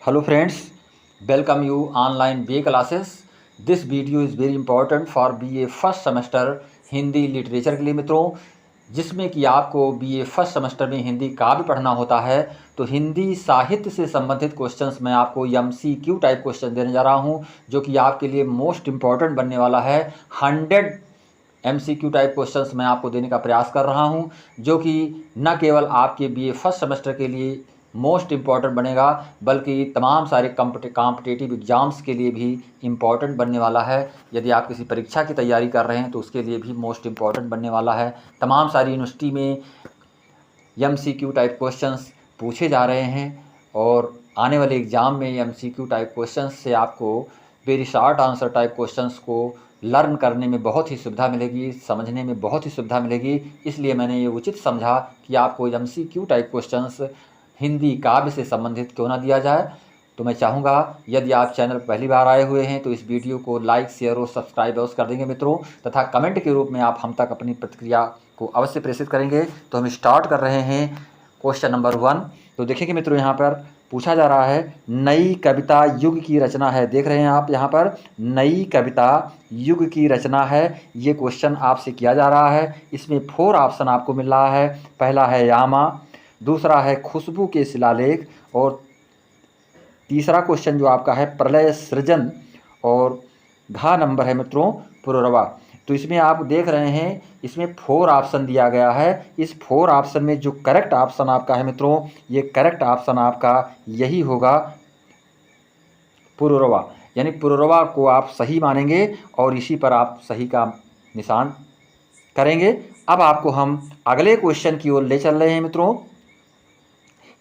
Hello friends, welcome you online BA classes. This video is very important for BA first semester Hindi literature के लिए मित्रों, जिसमें कि आपको BA फर्स्ट सेमेस्टर में हिंदी काव्य पढ़ना होता है। तो हिंदी साहित्य से संबंधित क्वेश्चंस मैं आपको MCQ टाइप क्वेश्चन देने जा रहा हूं, जो कि आपके लिए मोस्ट इम्पॉर्टेंट बनने वाला है। 100 MCQ टाइप क्वेश्चंस मैं आपको देने का प्रयास कर रहा हूं, जो कि न केवल आपके BA फर्स्ट सेमेस्टर के लिए मोस्ट इम्पॉर्टेंट बनेगा, बल्कि तमाम सारे कॉम्पिटिटिव एग्ज़ाम्स के लिए भी इम्पॉर्टेंट बनने वाला है। यदि आप किसी परीक्षा की तैयारी कर रहे हैं तो उसके लिए भी मोस्ट इम्पॉर्टेंट बनने वाला है। तमाम सारी यूनिवर्सिटी में MCQ टाइप क्वेश्चंस पूछे जा रहे हैं और आने वाले एग्ज़ाम में MCQ टाइप क्वेश्चंस से आपको very short answer type questions को लर्न करने में बहुत ही सुविधा मिलेगी, समझने में बहुत ही सुविधा मिलेगी। इसलिए मैंने ये उचित समझा कि आपको MCQ टाइप क्वेश्चंस हिंदी काव्य से संबंधित क्यों ना दिया जाए। तो मैं चाहूँगा, यदि आप चैनल पर पहली बार आए हुए हैं तो इस वीडियो को लाइक, शेयर और सब्सक्राइब अवश्य कर देंगे मित्रों, तथा कमेंट के रूप में आप हम तक अपनी प्रतिक्रिया को अवश्य प्रेषित करेंगे। तो हम स्टार्ट कर रहे हैं क्वेश्चन नंबर 1। तो देखिए मित्रों, यहाँ पर पूछा जा रहा है नई कविता युग की रचना है। देख रहे हैं आप यहाँ पर नई कविता युग की रचना है, ये क्वेश्चन आपसे किया जा रहा है। इसमें 4 ऑप्शन आपको मिल रहा है। पहला है यामा, दूसरा है खुशबू के शिलालेख, और तीसरा क्वेश्चन जो आपका है प्रलय सृजन, और घ नंबर है मित्रों पुररवा। तो इसमें आप देख रहे हैं, इसमें 4 ऑप्शन दिया गया है। इस 4 ऑप्शन में जो करेक्ट ऑप्शन आपका है मित्रों, ये करेक्ट ऑप्शन आपका यही होगा पुररवा, यानी पुररवा को आप सही मानेंगे और इसी पर आप सही का निशान करेंगे। अब आपको हम अगले क्वेश्चन की ओर ले चल रहे हैं मित्रों।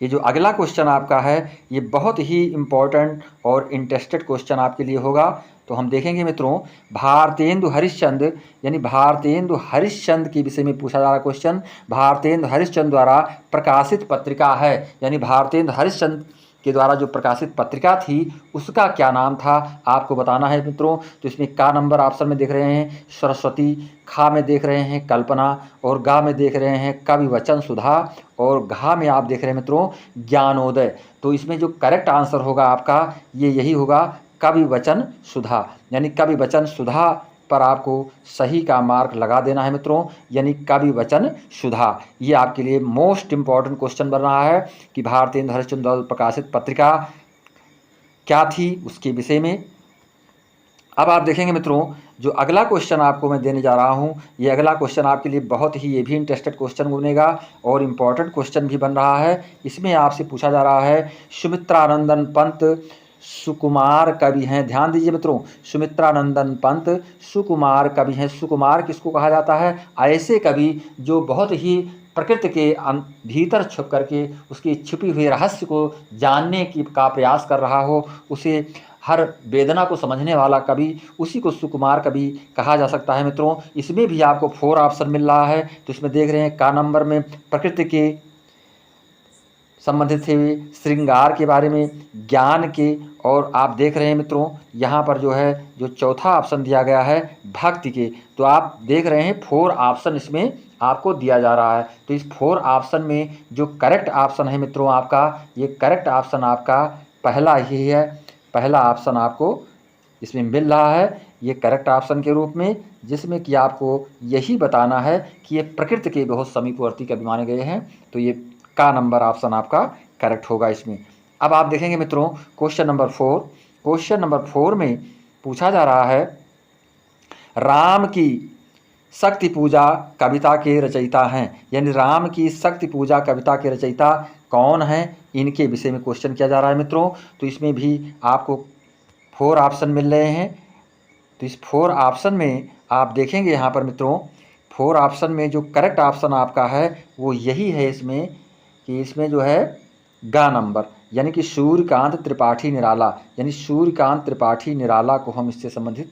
ये जो अगला क्वेश्चन आपका है ये बहुत ही इम्पोर्टेंट और इंटरेस्टेड क्वेश्चन आपके लिए होगा। तो हम देखेंगे मित्रों, भारतेंदु हरिश्चंद्र, यानी भारतेंदु हरिश्चंद्र के विषय में पूछा जा रहा क्वेश्चन। भारतेंदु हरिश्चंद्र द्वारा प्रकाशित पत्रिका है, यानी भारतेंदु हरिश्चंद्र के द्वारा जो प्रकाशित पत्रिका थी उसका क्या नाम था, आपको बताना है मित्रों। तो इसमें का नंबर ऑप्शन में देख रहे हैं सरस्वती, खा में देख रहे हैं कल्पना, और गा में देख रहे हैं कवि वचन सुधा, और घा में आप देख रहे हैं मित्रों ज्ञानोदय। तो इसमें जो करेक्ट आंसर होगा आपका ये यही होगा कवि वचन सुधा, यानी कवि वचन सुधा पर आपको सही का मार्क लगा देना है मित्रों, यानी कवि वचन सुधा। ये आपके लिए मोस्ट इम्पॉर्टेंट क्वेश्चन बन रहा है कि भारतेंदु हरिश्चंद्र द्वारा प्रकाशित पत्रिका क्या थी उसके विषय में। अब आप देखेंगे मित्रों, जो अगला क्वेश्चन आपको मैं देने जा रहा हूँ, ये अगला क्वेश्चन आपके लिए बहुत ही ये भी इंटरेस्टेड क्वेश्चन बनेगा और इम्पॉर्टेंट क्वेश्चन भी बन रहा है। इसमें आपसे पूछा जा रहा है सुमित्रानंदन पंत सुकुमार कवि हैं। ध्यान दीजिए मित्रों, सुमित्रानंदन पंत सुकुमार कवि हैं। सुकुमार किसको कहा जाता है? ऐसे कवि जो बहुत ही प्रकृति के भीतर छुप करके उसकी छिपी हुई रहस्य को जानने की का प्रयास कर रहा हो, उसे हर वेदना को समझने वाला कवि, उसी को सुकुमार कवि कहा जा सकता है मित्रों। इसमें भी आपको 4 ऑप्शन मिल रहा है। तो इसमें देख रहे हैं का नंबर में प्रकृति के संबंधित थे, श्रृंगार के बारे में, ज्ञान के, और आप देख रहे हैं मित्रों यहाँ पर जो है जो चौथा ऑप्शन दिया गया है भक्ति के। तो आप देख रहे हैं 4 ऑप्शन इसमें आपको दिया जा रहा है। तो इस 4 ऑप्शन में जो करेक्ट ऑप्शन है मित्रों आपका, ये करेक्ट ऑप्शन आपका पहला ही है। पहला ऑप्शन आपको इसमें मिल रहा है ये करेक्ट ऑप्शन के रूप में, जिसमें कि आपको यही बताना है कि ये प्रकृति के बहुत समीपवर्ती कवि माने गए हैं। तो ये का नंबर ऑप्शन आपका करेक्ट होगा इसमें। अब आप देखेंगे मित्रों क्वेश्चन नंबर 4। क्वेश्चन नंबर 4 में पूछा जा रहा है राम की शक्ति पूजा कविता के रचयिता हैं, यानी राम की शक्ति पूजा कविता के रचयिता कौन हैं, इनके विषय में क्वेश्चन किया जा रहा है मित्रों। तो इसमें भी आपको 4 ऑप्शन मिल रहे हैं। तो इस 4 ऑप्शन में आप देखेंगे यहाँ पर मित्रों, 4 ऑप्शन में जो करेक्ट ऑप्शन आपका है वो यही है इसमें, कि इसमें जो है गा नंबर, यानी कि सूर्यकांत त्रिपाठी निराला, यानी सूर्यकांत त्रिपाठी निराला को हम इससे संबंधित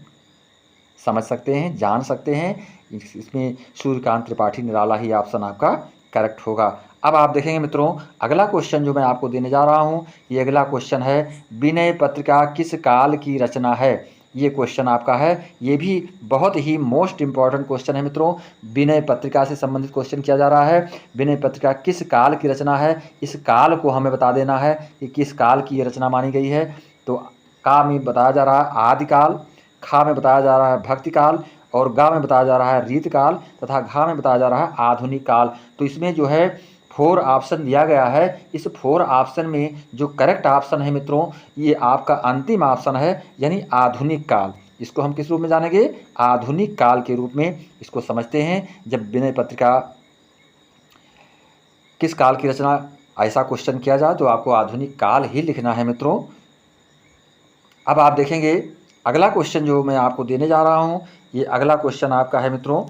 समझ सकते हैं, जान सकते हैं। इसमें सूर्यकांत त्रिपाठी निराला ही ऑप्शन आपका करेक्ट होगा। अब आप देखेंगे मित्रों अगला क्वेश्चन जो मैं आपको देने जा रहा हूँ, ये अगला क्वेश्चन है विनय पत्रिका किस काल की रचना है। ये क्वेश्चन आपका है। ये भी बहुत ही मोस्ट इम्पॉर्टेंट क्वेश्चन है मित्रों। विनय पत्रिका से संबंधित क्वेश्चन किया जा रहा है। विनय पत्रिका किस काल की रचना है, इस काल को हमें बता देना है कि किस काल की ये रचना मानी गई है। तो का में बताया जा रहा है आदिकाल, खा में बताया जा रहा है भक्ति काल, और गा में बताया जा रहा है रीतकाल, तथा घा में बताया जा रहा है आधुनिक काल। तो इसमें जो है 4 ऑप्शन दिया गया है। इस 4 ऑप्शन में जो करेक्ट ऑप्शन है मित्रों, ये आपका अंतिम ऑप्शन है, यानी आधुनिक काल। इसको हम किस रूप में जानेंगे? आधुनिक काल के रूप में इसको समझते हैं। जब विनय पत्रिका किस काल की रचना, ऐसा क्वेश्चन किया जाए तो आपको आधुनिक काल ही लिखना है मित्रों। अब आप देखेंगे अगला क्वेश्चन जो मैं आपको देने जा रहा हूँ, ये अगला क्वेश्चन आपका है मित्रों,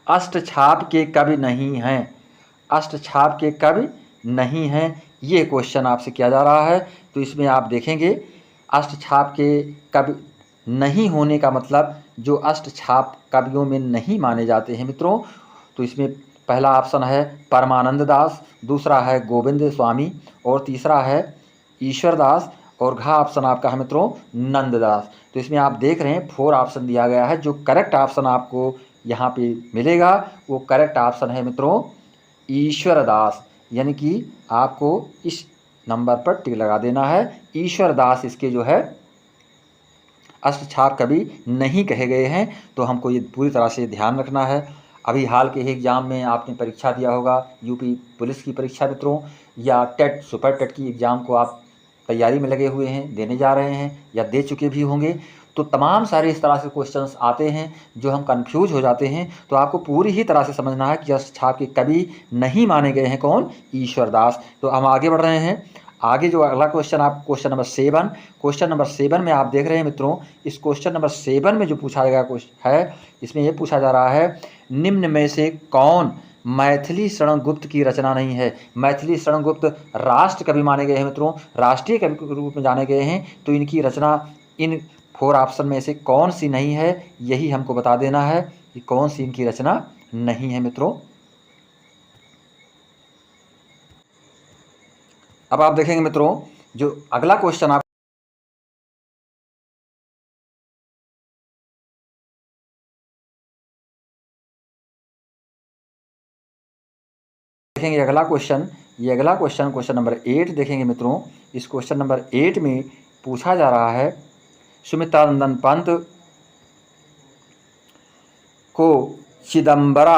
अष्टछाप के कवि नहीं हैं। अष्टछाप के कवि नहीं हैं, ये क्वेश्चन आपसे किया जा रहा है। तो इसमें आप देखेंगे अष्टछाप के कवि नहीं होने का मतलब जो अष्टछाप कवियों में नहीं माने जाते हैं मित्रों। तो इसमें पहला ऑप्शन है परमानंद दास, दूसरा है गोविंद स्वामी, और तीसरा है ईश्वर दास, और घा ऑप्शन आपका है मित्रों नंददास। तो इसमें आप देख रहे हैं 4 ऑप्शन दिया गया है। जो करेक्ट ऑप्शन आपको यहाँ पे मिलेगा वो करेक्ट ऑप्शन है मित्रों ईश्वर दास, यानी कि आपको इस नंबर पर टिक लगा देना है। ईश्वर दास इसके जो है अष्टछाप कवि नहीं कहे गए हैं। तो हमको ये पूरी तरह से ध्यान रखना है। अभी हाल के एग्ज़ाम में आपने परीक्षा दिया होगा, यूपी पुलिस की परीक्षा मित्रों, या टेट सुपर टेट की एग्ज़ाम को आप तैयारी में लगे हुए हैं, देने जा रहे हैं या दे चुके भी होंगे। तो तमाम सारे इस तरह से क्वेश्चंस आते हैं जो हम कंफ्यूज हो जाते हैं। तो आपको पूरी ही तरह से समझना है कि अष्टछाप के कवि नहीं माने गए हैं कौन? ईश्वर दास। तो हम आगे बढ़ रहे हैं। आगे जो अगला क्वेश्चन आप क्वेश्चन नंबर 7, क्वेश्चन नंबर 7 में आप देख रहे हैं मित्रों, इस क्वेश्चन नंबर 7 में जो पूछा गया क्वेश्चन है, इसमें यह पूछा जा रहा है निम्न में से कौन मैथिली शरण गुप्त की रचना नहीं है। मैथिली शरण गुप्त राष्ट्र कवि माने गए हैं मित्रों, राष्ट्रीय कवि के रूप में जाने गए हैं। तो इनकी रचना इन 4 ऑप्शन में से कौन सी नहीं है, यही हमको बता देना है कि कौन सी इनकी रचना नहीं है मित्रों। अब आप देखेंगे मित्रों जो अगला क्वेश्चन आप देखेंगे अगला क्वेश्चन, ये अगला क्वेश्चन क्वेश्चन नंबर 8 देखेंगे मित्रों। इस क्वेश्चन नंबर 8 में पूछा जा रहा है सुमित्रानंदन पंत को चिदम्बरा,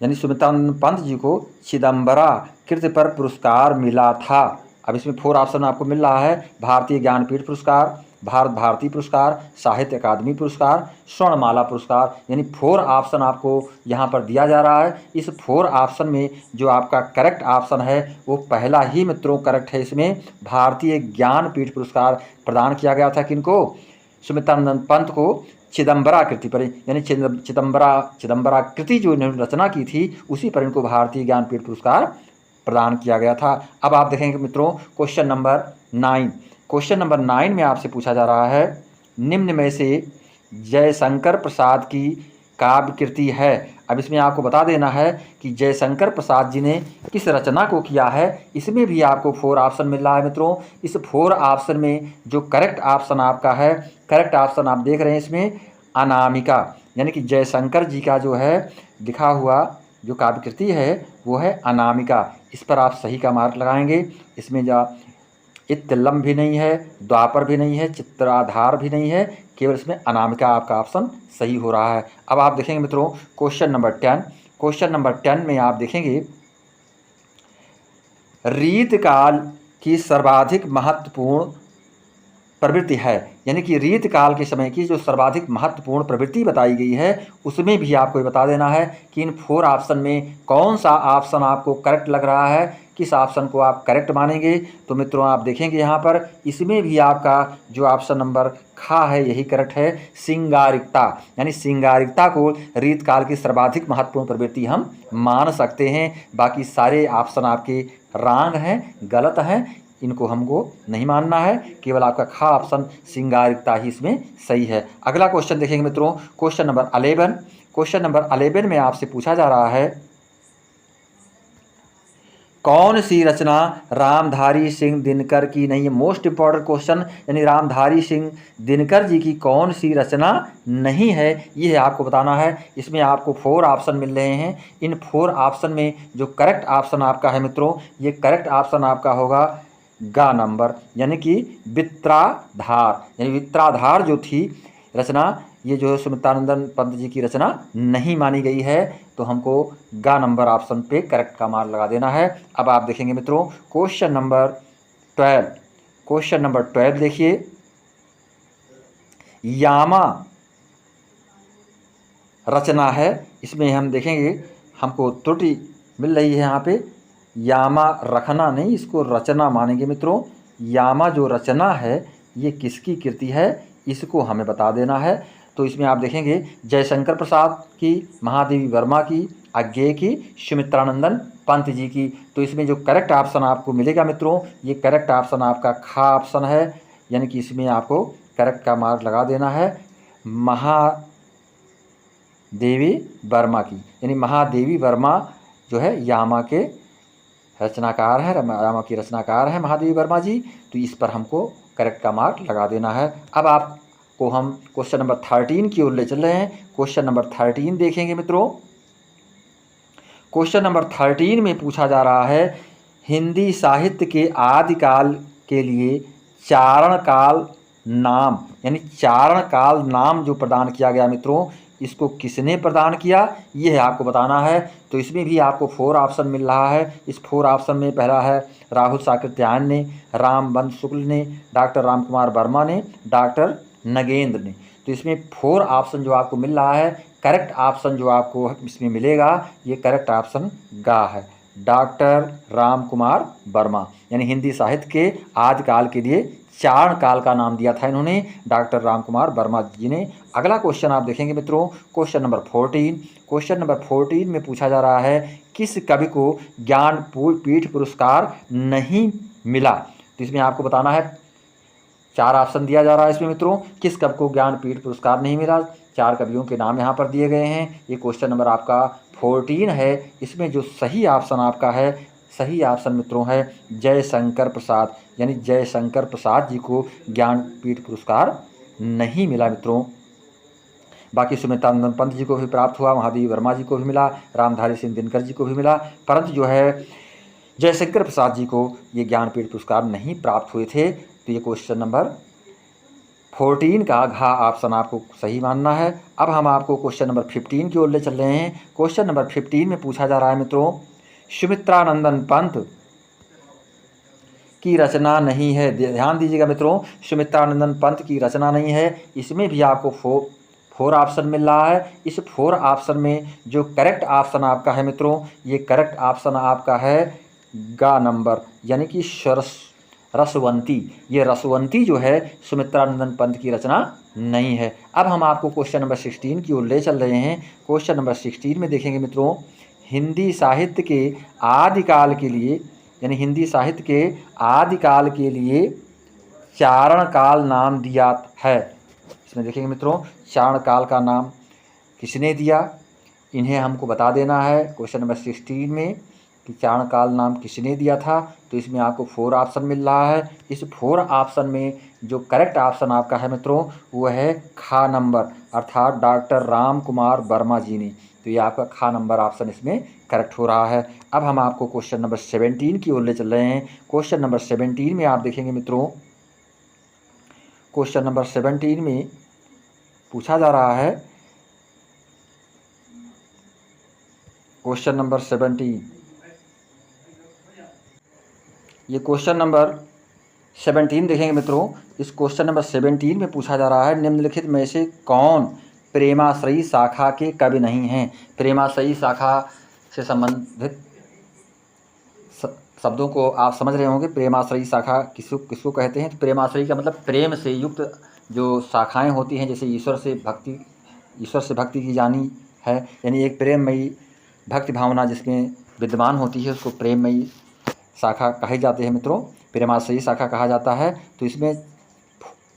यानी सुमित्रानंद पंत जी को चिदम्बरा कृति पर पुरस्कार मिला था। अब इसमें 4 ऑप्शन आपको मिल रहा है भारतीय ज्ञानपीठ पुरस्कार, भारत भारती पुरस्कार, साहित्य अकादमी पुरस्कार, स्वर्णमाला पुरस्कार, यानी 4 ऑप्शन आपको यहाँ पर दिया जा रहा है। इस 4 ऑप्शन में जो आपका करेक्ट ऑप्शन है वो पहला ही मित्रों करेक्ट है। इसमें भारतीय ज्ञानपीठ पुरस्कार प्रदान किया गया था किनको? सुमित्रानंद पंत को चिदम्बरा कृति पर, यानी चिदम्बरा कृति जो इन्होंने रचना की थी उसी पर इनको भारतीय ज्ञानपीठ पुरस्कार प्रदान किया गया था। अब आप देखेंगे मित्रों क्वेश्चन नंबर 9, क्वेश्चन नंबर 9 में आपसे पूछा जा रहा है निम्न में से जयशंकर प्रसाद की काव्य कृति है। अब इसमें आपको बता देना है कि जयशंकर प्रसाद जी ने किस रचना को किया है। इसमें भी आपको 4 ऑप्शन मिल रहा है मित्रों। इस 4 ऑप्शन में जो करेक्ट ऑप्शन आपका है, करेक्ट ऑप्शन आप देख रहे हैं इसमें अनामिका, यानी कि जयशंकर जी का जो है लिखा हुआ जो काव्य कृति है वो है अनामिका। इस पर आप सही का मार्क लगाएंगे। इसमें जो इत्तलम भी नहीं है, द्वापर भी नहीं है, चित्राधार भी नहीं है, केवल इसमें अनामिका आपका ऑप्शन सही हो रहा है। अब आप देखेंगे मित्रों क्वेश्चन नंबर 10, क्वेश्चन नंबर 10 में आप देखेंगे रीतकाल की सर्वाधिक महत्वपूर्ण प्रवृत्ति है, यानी कि रीतकाल के समय की जो सर्वाधिक महत्वपूर्ण प्रवृत्ति बताई गई है उसमें भी आपको बता देना है कि इन 4 ऑप्शन में कौन सा ऑप्शन आपको करेक्ट लग रहा है, किस ऑप्शन को आप करेक्ट मानेंगे। तो मित्रों आप देखेंगे यहाँ पर इसमें भी आपका जो ऑप्शन नंबर खा है यही करेक्ट है, सिंगारिकता, यानी सिंगारिकता को रीतकाल की सर्वाधिक महत्वपूर्ण प्रवृत्ति हम मान सकते हैं। बाकी सारे ऑप्शन आपके रॉन्ग हैं, गलत हैं, इनको हमको नहीं मानना है। केवल आपका खा ऑप्शन सिंगारिकता ही इसमें सही है। अगला क्वेश्चन देखेंगे मित्रों क्वेश्चन नंबर 11, क्वेश्चन नंबर 11 में आपसे पूछा जा रहा है कौन सी रचना रामधारी सिंह दिनकर की नहीं है? मोस्ट इंपॉर्टेंट क्वेश्चन, यानी रामधारी सिंह दिनकर जी की कौन सी रचना नहीं है, ये आपको बताना है। इसमें आपको 4 ऑप्शन मिल रहे हैं। इन 4 ऑप्शन में जो करेक्ट ऑप्शन आपका है मित्रों, ये करेक्ट ऑप्शन आपका होगा गा नंबर, यानी कि वित्राधार। यानी वित्राधार जो थी रचना, ये जो है सुमित्रानंदन पंत जी की रचना नहीं मानी गई है। तो हमको गा नंबर ऑप्शन पे करेक्ट का मार्क लगा देना है। अब आप देखेंगे मित्रों क्वेश्चन नंबर 12। क्वेश्चन नंबर 12 देखिए, यामा रचना है। इसमें हम देखेंगे हमको त्रुटि मिल रही है यहाँ पे, यामा रखना नहीं, इसको रचना मानेंगे मित्रों। यामा जो रचना है ये किसकी कृति है, इसको हमें बता देना है। तो इसमें आप देखेंगे जयशंकर प्रसाद की, महादेवी वर्मा की, अज्ञेय की, सुमित्रानंदन पंत जी की। तो इसमें जो करेक्ट ऑप्शन आपको मिलेगा मित्रों, ये करेक्ट ऑप्शन आपका खा ऑप्शन है, यानी कि इसमें आपको करेक्ट का मार्क लगा देना है महादेवी वर्मा की। यानी महादेवी वर्मा जो है यामा के रचनाकार है, यामा की रचनाकार है महादेवी वर्मा जी। तो इस पर हमको करेक्ट का मार्क लगा देना है। अब आपको हम क्वेश्चन नंबर 13 की ओर ले चल रहे हैं। क्वेश्चन नंबर 13 देखेंगे मित्रों। क्वेश्चन नंबर 13 में पूछा जा रहा है, हिंदी साहित्य के आदिकाल के लिए चारण काल नाम, यानी चारण काल नाम जो प्रदान किया गया मित्रों, इसको किसने प्रदान किया, यह आपको बताना है। तो इसमें भी आपको 4 ऑप्शन मिल रहा है। इस 4 ऑप्शन में पहला है राहुल साकृत्यायन ने, रामबंधु शुक्ल ने, डॉक्टर रामकुमार वर्मा ने, डॉक्टर नगेंद्र ने। तो इसमें 4 ऑप्शन जो आपको मिल रहा है, करेक्ट ऑप्शन जो आपको इसमें मिलेगा, ये करेक्ट ऑप्शन गा है, डॉक्टर रामकुमार वर्मा। यानी हिंदी साहित्य के आदिकाल के लिए चारण काल का नाम दिया था इन्होंने, डॉक्टर रामकुमार वर्मा जी ने। अगला क्वेश्चन आप देखेंगे मित्रों, क्वेश्चन नंबर 14। क्वेश्चन नंबर 14 में पूछा जा रहा है, किस कवि को ज्ञानपीठ पुरस्कार नहीं मिला। तो इसमें आपको बताना है, 4 ऑप्शन दिया जा रहा है इसमें मित्रों, किस कवि को ज्ञानपीठ पुरस्कार नहीं मिला। 4 कवियों के नाम यहाँ पर दिए गए हैं। ये क्वेश्चन नंबर आपका 14 है। इसमें जो सही ऑप्शन आपका है, सही ऑप्शन मित्रों है जयशंकर प्रसाद, यानी जयशंकर प्रसाद जी को ज्ञानपीठ पुरस्कार नहीं मिला मित्रों। बाकी सुमित्रानंदन पंत जी को भी प्राप्त हुआ, महादेवी वर्मा जी को भी मिला, रामधारी सिंह दिनकर जी को भी मिला, परंतु जो है जयशंकर प्रसाद जी को ये ज्ञानपीठ पुरस्कार नहीं प्राप्त हुए थे। तो ये क्वेश्चन नंबर 14 का घा ऑप्शन आपको सही मानना है। अब हम आपको क्वेश्चन नंबर 15 की ओर ले चल रहे हैं। क्वेश्चन नंबर 15 में पूछा जा रहा है मित्रों, सुमित्रानंदन पंत की रचना नहीं है। ध्यान दीजिएगा मित्रों, सुमित्रानंदन पंत की रचना नहीं है। इसमें भी आपको 4 ऑप्शन मिल रहा है। इस 4 ऑप्शन में जो करेक्ट ऑप्शन आपका है मित्रों, ये करेक्ट ऑप्शन आपका है गा नंबर, यानी कि रसवंती। ये रसवंती जो है सुमित्रानंदन पंत की रचना नहीं है। अब हम आपको क्वेश्चन नंबर 16 की ओर ले चल रहे हैं। क्वेश्चन नंबर 16 में देखेंगे मित्रों, हिंदी साहित्य के आदिकाल के लिए, यानी हिंदी साहित्य के आदिकाल के लिए चारण काल नाम दिया है। इसमें देखेंगे मित्रों, चारण काल का नाम किसने दिया, इन्हें हमको बता देना है क्वेश्चन नंबर 16 में कि चारण काल नाम किसने दिया था। तो इसमें आपको 4 ऑप्शन मिल रहा है। इस 4 ऑप्शन में जो करेक्ट ऑप्शन आपका है मित्रों, वो है खा नंबर, अर्थात डॉक्टर रामकुमार वर्मा जी ने। तो ये आपका खा नंबर ऑप्शन इसमें करेक्ट हो रहा है। अब हम आपको क्वेश्चन नंबर 17 की ओर ले चल रहे हैं। क्वेश्चन नंबर 17 में आप देखेंगे मित्रों, क्वेश्चन नंबर 17 में पूछा जा रहा है, क्वेश्चन नंबर 17, ये क्वेश्चन नंबर 17 देखेंगे मित्रों। इस क्वेश्चन नंबर 17 में पूछा जा रहा है, निम्नलिखित में से कौन प्रेमाश्रयी शाखा के कवि नहीं हैं। प्रेमाश्रयी शाखा से संबंधित शब्दों को आप समझ रहे होंगे। प्रेमाश्रयी शाखा किसको कहते हैं। तो प्रेमाश्रयी का मतलब प्रेम से युक्त जो शाखाएं होती हैं, जैसे ईश्वर से भक्ति की जानी है, यानी एक प्रेममयी भक्ति भावना जिसमें विद्यमान होती है, उसको प्रेममयी शाखा कहे जाते हैं मित्रों, प्रेमाश्रयी शाखा कहा जाता है। तो इसमें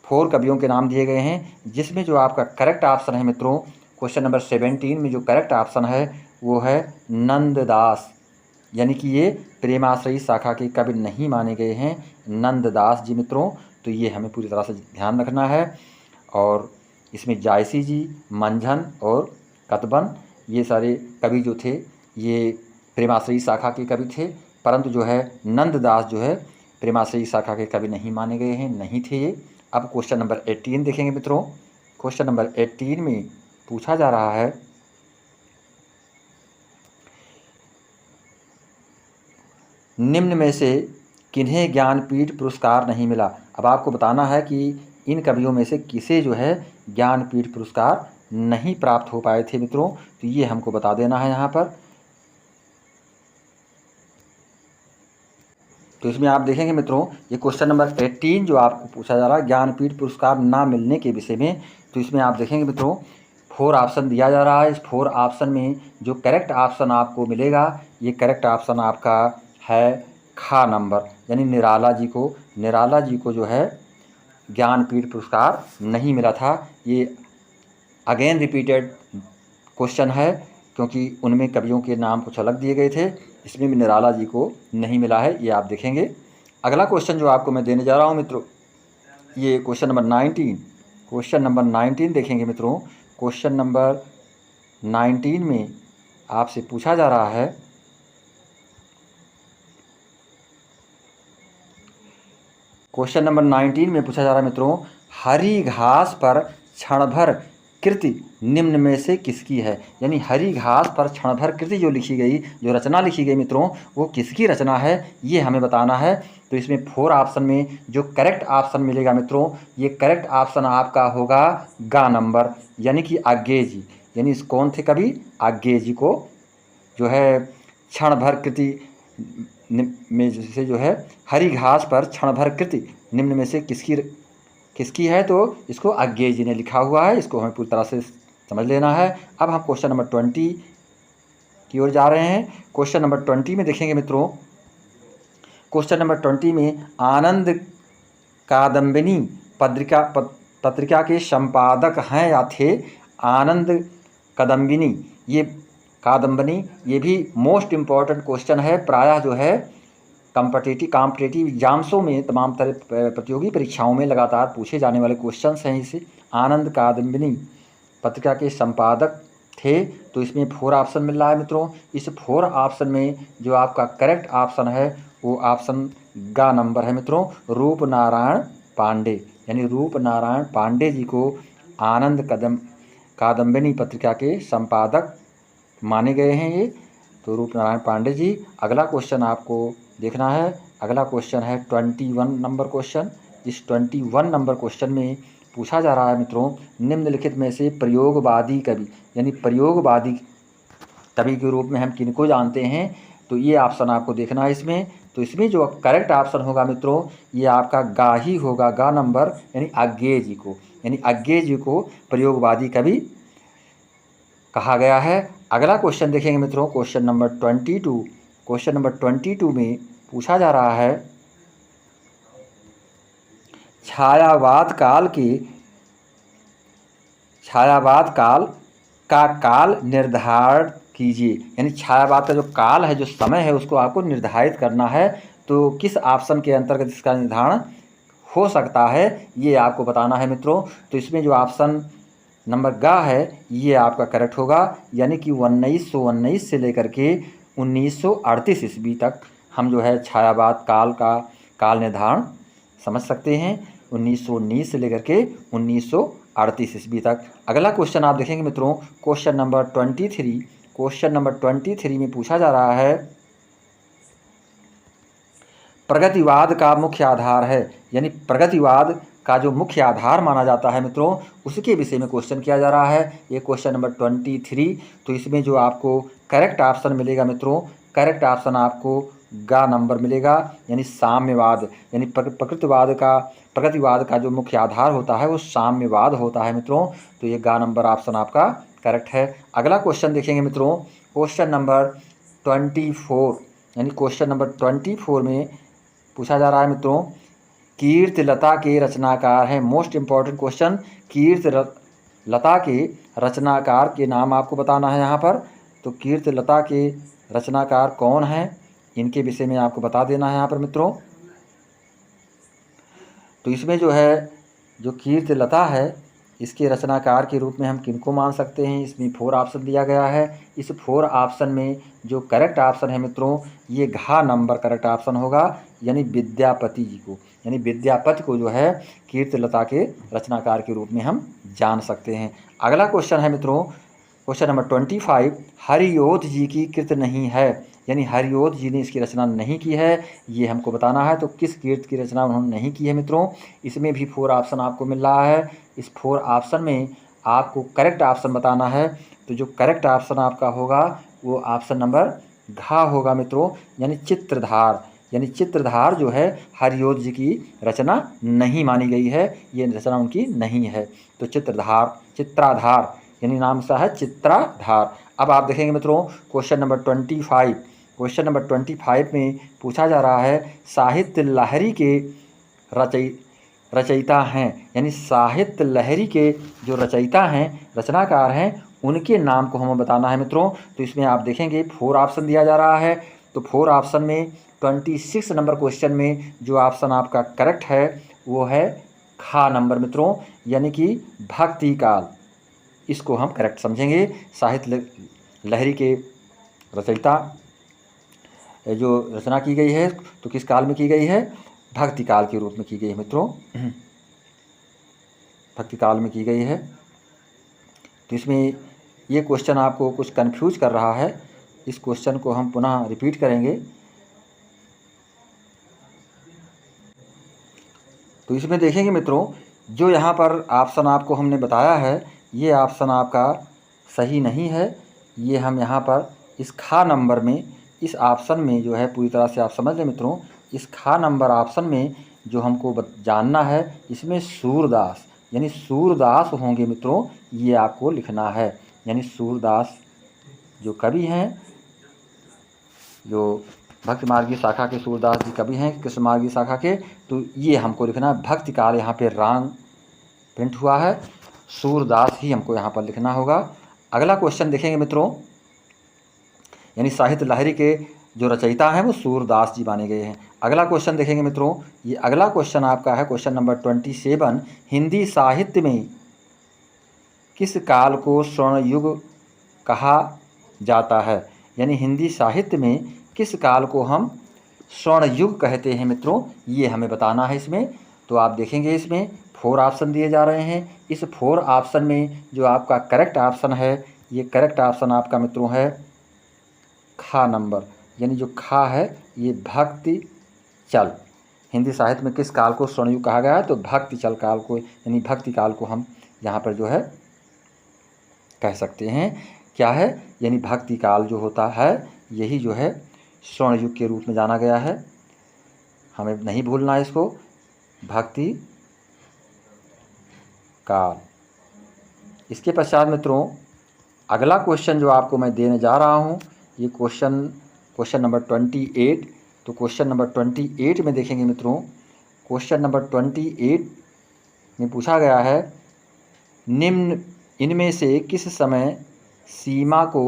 4 कवियों के नाम दिए गए हैं, जिसमें जो आपका करेक्ट ऑप्शन है मित्रों, क्वेश्चन नंबर 17 में जो करेक्ट ऑप्शन है वो है नंददास, यानी कि ये प्रेमाश्रयी शाखा के कवि नहीं माने गए हैं नंददास जी मित्रों। तो ये हमें पूरी तरह से ध्यान रखना है। और इसमें जायसी जी, मंझन और कतबन ये सारे कवि जो थे ये प्रेमाश्रयी शाखा के कवि थे, परंतु जो है नंददास जो है प्रेमाश्रयी शाखा के कवि नहीं माने गए हैं, नहीं थे ये। अब क्वेश्चन नंबर 18 देखेंगे मित्रों। क्वेश्चन नंबर 18 में पूछा जा रहा है, निम्न में से किन्हें ज्ञानपीठ पुरस्कार नहीं मिला। अब आपको बताना है कि इन कवियों में से किसे जो है ज्ञानपीठ पुरस्कार नहीं प्राप्त हो पाए थे मित्रों। तो ये हमको बता देना है यहाँ पर। तो इसमें आप देखेंगे मित्रों, ये क्वेश्चन नंबर 18 जो आपको पूछा जा रहा है ज्ञानपीठ पुरस्कार ना मिलने के विषय में, तो इसमें आप देखेंगे मित्रों 4 ऑप्शन दिया जा रहा है। इस 4 ऑप्शन में जो करेक्ट ऑप्शन आपको मिलेगा, ये करेक्ट ऑप्शन आपका है खा नंबर, यानी निराला जी को जो है ज्ञानपीठ पुरस्कार नहीं मिला था। ये अगेन रिपीटेड क्वेश्चन है, क्योंकि उनमें कवियों के नाम कुछ अलग दिए गए थे, इसमें भी निराला जी को नहीं मिला है, ये आप देखेंगे। अगला क्वेश्चन जो आपको मैं देने जा रहा हूँ मित्रों, ये क्वेश्चन नंबर 19। क्वेश्चन नंबर 19 देखेंगे मित्रों। क्वेश्चन नंबर 19 में आपसे पूछा जा रहा है, क्वेश्चन नंबर 19 में पूछा जा रहा है मित्रों, हरी घास पर क्षण भर कृति निम्न में से किसकी है। यानी हरी घास पर क्षण भर कृति जो लिखी गई, जो रचना लिखी गई मित्रों, वो किसकी रचना है, ये हमें बताना है। तो इसमें 4 ऑप्शन में जो करेक्ट ऑप्शन मिलेगा मित्रों, ये करेक्ट ऑप्शन आपका होगा गा नंबर, यानी कि आज्ञे जी। यानी कौन थे कवि, आज्ञे जी को जो है क्षण भर कृति में जैसे जो है हरी घास पर क्षण भर कृति निम्न में से किसकी है, तो इसको आज्ञे जी ने लिखा हुआ है। इसको हमें पूरी तरह से समझ लेना है। अब हम क्वेश्चन नंबर 20 की ओर जा रहे हैं। क्वेश्चन नंबर 20 में देखेंगे मित्रों, क्वेश्चन नंबर 20 में आनंद कादम्बिनी पत्रिका के संपादक हैं या थे आनंद कादम्बिनी। ये कादम्बिनी ये भी मोस्ट इम्पॉर्टेंट क्वेश्चन है, प्रायः जो है कॉम्पिटिटिव एग्जाम्सों में, तमाम तरह प्रतियोगी परीक्षाओं में लगातार पूछे जाने वाले क्वेश्चंस हैं इसे। आनंद कादम्बिनी पत्रिका के संपादक थे, तो इसमें 4 ऑप्शन मिल रहा है मित्रों। इस 4 ऑप्शन में जो आपका करेक्ट ऑप्शन है वो ऑप्शन गा नंबर है मित्रों, रूप नारायण पांडे। यानी रूप नारायण पांडे जी को आनंद कादम्बिनी पत्रिका के संपादक माने गए हैं ये, तो रूप नारायण पांडे जी। अगला क्वेश्चन आपको देखना है, अगला क्वेश्चन है 21 नंबर क्वेश्चन। इस 21 नंबर क्वेश्चन में पूछा जा रहा है मित्रों, निम्नलिखित में से प्रयोगवादी कवि, यानी प्रयोगवादी कवि के रूप में हम किनको जानते हैं, तो ये ऑप्शन आपको देखना है इसमें। तो इसमें जो करेक्ट ऑप्शन होगा मित्रों, ये आपका गा ही होगा, गा नंबर, यानी आज्ञे जी को। यानी आज्ञे जी को प्रयोगवादी कवि कहा गया है। अगला क्वेश्चन देखेंगे मित्रों, क्वेश्चन नंबर 22। क्वेश्चन नंबर 22 में पूछा जा रहा है, छायावाद काल का काल निर्धारण कीजिए। यानी छायावाद का जो काल है, जो समय है, उसको आपको निर्धारित करना है। तो किस ऑप्शन के अंतर्गत इसका निर्धारण हो सकता है, ये आपको बताना है मित्रों। तो इसमें जो ऑप्शन नंबर गा है, ये आपका करेक्ट होगा। यानी कि 1919 से लेकर के 1938 ईस्वी तक हम जो है छायावाद काल का काल निर्धारण समझ सकते हैं, 1919 से लेकर के 1938 ईस्वी तक। अगला क्वेश्चन आप देखेंगे मित्रों, क्वेश्चन नंबर 23। क्वेश्चन नंबर 23 में पूछा जा रहा है, प्रगतिवाद का मुख्य आधार है। यानी प्रगतिवाद का जो मुख्य आधार माना जाता है मित्रों, उसके विषय में क्वेश्चन किया जा रहा है। ये क्वेश्चन नंबर 23। तो इसमें जो आपको करेक्ट ऑप्शन मिलेगा मित्रों, करेक्ट ऑप्शन आपको गा नंबर मिलेगा, यानी साम्यवाद। यानी प्रगतिवाद का जो मुख्य आधार होता है वो साम्यवाद होता है मित्रों। तो ये गा नंबर ऑप्शन आपका करेक्ट है। अगला क्वेश्चन देखेंगे मित्रों, क्वेश्चन नंबर 24। यानी क्वेश्चन नंबर 24 में पूछा जा रहा है मित्रों, कीर्तिलता के रचनाकार हैं। मोस्ट इम्पॉर्टेंट क्वेश्चन, कीर्तिलता के रचनाकार के नाम आपको बताना है यहाँ पर। तो कीर्तिलता के रचनाकार कौन हैं, इनके विषय में आपको बता देना है यहाँ पर मित्रों। तो इसमें जो है जो कीर्तिलता है, इसके रचनाकार के रूप में हम किनको मान सकते हैं, इसमें 4 ऑप्शन दिया गया है। इस 4 ऑप्शन में जो करेक्ट ऑप्शन है मित्रों, ये घ नंबर करेक्ट ऑप्शन होगा, यानी विद्यापति जी को, यानी विद्यापति को जो है कीर्तिलता के रचनाकार के रूप में हम जान सकते हैं। अगला क्वेश्चन है मित्रों, क्वेश्चन नंबर 25, हरिओध जी की कृत नहीं है, यानी हरिओध जी ने इसकी रचना नहीं की है, ये हमको बताना है। तो किस कीर्ति की रचना उन्होंने नहीं की है मित्रों, इसमें भी 4 ऑप्शन आपको मिल रहा है। इस 4 ऑप्शन में आपको करेक्ट ऑप्शन बताना है। तो जो करेक्ट ऑप्शन आपका होगा वो ऑप्शन नंबर घ होगा मित्रों, यानी चित्रधार। यानी चित्रधार जो है हरिओध जी की रचना नहीं मानी गई है, ये रचना उनकी नहीं है। तो चित्राधार यानी नाम सा है चित्राधार। अब आप देखेंगे मित्रों क्वेश्चन नंबर 25। क्वेश्चन नंबर 25 में पूछा जा रहा है साहित्य लहरी के रचयिता हैं, यानी साहित्य लहरी के जो रचयिता हैं, रचनाकार हैं, उनके नाम को हमें बताना है मित्रों। तो इसमें आप देखेंगे 4 ऑप्शन दिया जा रहा है। तो 4 ऑप्शन में 26 नंबर क्वेश्चन में जो ऑप्शन आपका करेक्ट है वो है ख नंबर मित्रों, यानी कि भक्ति काल। इसको हम करेक्ट समझेंगे। साहित्य लहरी के रचयिता जो रचना की गई है तो किस काल में की गई है, भक्ति काल के रूप में की गई है मित्रों, भक्ति काल में की गई है। तो इसमें ये क्वेश्चन आपको कुछ कंफ्यूज कर रहा है, इस क्वेश्चन को हम पुनः रिपीट करेंगे। तो इसमें देखेंगे मित्रों जो यहाँ पर ऑप्शन आपको हमने बताया है ये ऑप्शन आपका सही नहीं है। ये हम यहाँ पर इस ख नंबर में, इस ऑप्शन में जो है पूरी तरह से आप समझ लें मित्रों, इस ख नंबर ऑप्शन में जो हमको जानना है इसमें सूरदास, यानी सूरदास होंगे मित्रों, ये आपको लिखना है। यानी सूरदास जो कवि हैं, जो भक्ति मार्गी शाखा के सूरदास जी कवि हैं कृष्ण मार्गी शाखा के, तो ये हमको लिखना है। भक्ति काल यहाँ पे रॉन्ग प्रिंट हुआ है, सूरदास ही हमको यहाँ पर लिखना होगा। अगला क्वेश्चन देखेंगे मित्रों, यानी साहित्य लहरी के जो रचयिता हैं वो सूरदास जी माने गए हैं। अगला क्वेश्चन देखेंगे मित्रों, ये अगला क्वेश्चन आपका है क्वेश्चन नंबर 27, हिंदी साहित्य में किस काल को स्वर्ण युग कहा जाता है, यानी हिंदी साहित्य में किस काल को हम स्वर्ण युग कहते हैं मित्रों, ये हमें बताना है इसमें। तो आप देखेंगे इसमें 4 ऑप्शन दिए जा रहे हैं। इस 4 ऑप्शन में जो आपका करेक्ट ऑप्शन है, ये करेक्ट ऑप्शन आपका मित्रों है ख नंबर, यानी जो ख है ये भक्ति चल। हिंदी साहित्य में किस काल को स्वर्ण युग कहा गया है, तो भक्ति चल काल को, यानी भक्ति काल को हम यहाँ पर जो है कह सकते हैं। क्या है, यानी भक्ति काल जो होता है यही जो है स्वर्ण युग के रूप में जाना गया है, हमें नहीं भूलना है इसको, भक्ति काल। इसके पश्चात मित्रों अगला क्वेश्चन जो आपको मैं देने जा रहा हूँ ये क्वेश्चन नंबर 28। तो क्वेश्चन नंबर 28 में देखेंगे मित्रों, क्वेश्चन नंबर 28 में पूछा गया है निम्न इनमें से किस समय सीमा को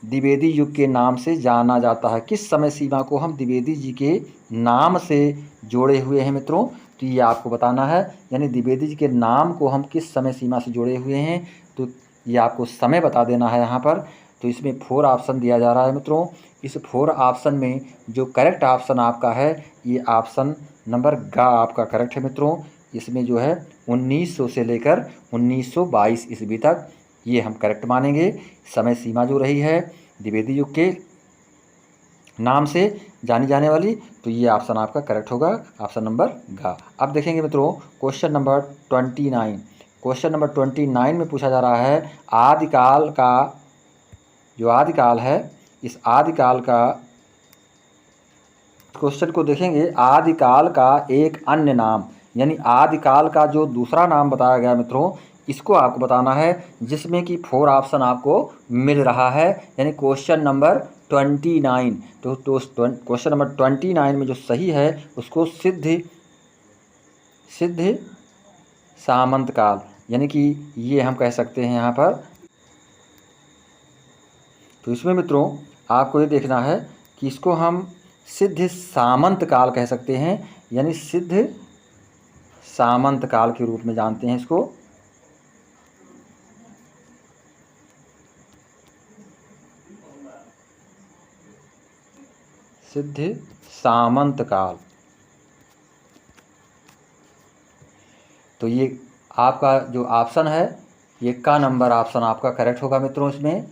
द्विवेदी युग के नाम से जाना जाता है। किस समय सीमा को हम द्विवेदी जी के नाम से जोड़े हुए हैं मित्रों, तो ये आपको बताना है। यानी द्विवेदी जी के नाम को हम किस समय सीमा से जोड़े हुए हैं, तो ये आपको समय बता देना है यहाँ पर। तो इसमें 4 ऑप्शन दिया जा रहा है मित्रों। इस 4 ऑप्शन में जो करेक्ट ऑप्शन आपका है ये ऑप्शन नंबर ग आपका करेक्ट है मित्रों। इसमें जो है 1900 से लेकर 1922 ईस्वी तक ये हम करेक्ट मानेंगे। समय सीमा जो रही है द्विवेदी युग के नाम से जानी जाने वाली, तो ये ऑप्शन आपका करेक्ट होगा, ऑप्शन नंबर ग। अब देखेंगे मित्रों क्वेश्चन नंबर 29। क्वेश्चन नंबर 29 में पूछा जा रहा है आदिकाल का जो आदिकाल है, इस आदिकाल का क्वेश्चन को देखेंगे, आदिकाल का एक अन्य नाम, यानी आदिकाल का जो दूसरा नाम बताया गया मित्रों, इसको आपको बताना है, जिसमें कि 4 ऑप्शन आपको मिल रहा है। यानी क्वेश्चन नंबर 29। तो क्वेश्चन नंबर 29 में जो सही है उसको सिद्ध सामंत काल, यानी कि ये हम कह सकते हैं यहाँ पर। तो इसमें मित्रों आपको ये देखना है कि इसको हम सिद्ध सामंत काल कह सकते हैं, यानी सिद्ध सामंत काल के रूप में जानते हैं इसको। सिद्ध सामंत काल। तो ये आपका जो ऑप्शन है, ये का नंबर ऑप्शन आपका करेक्ट होगा मित्रों इसमें,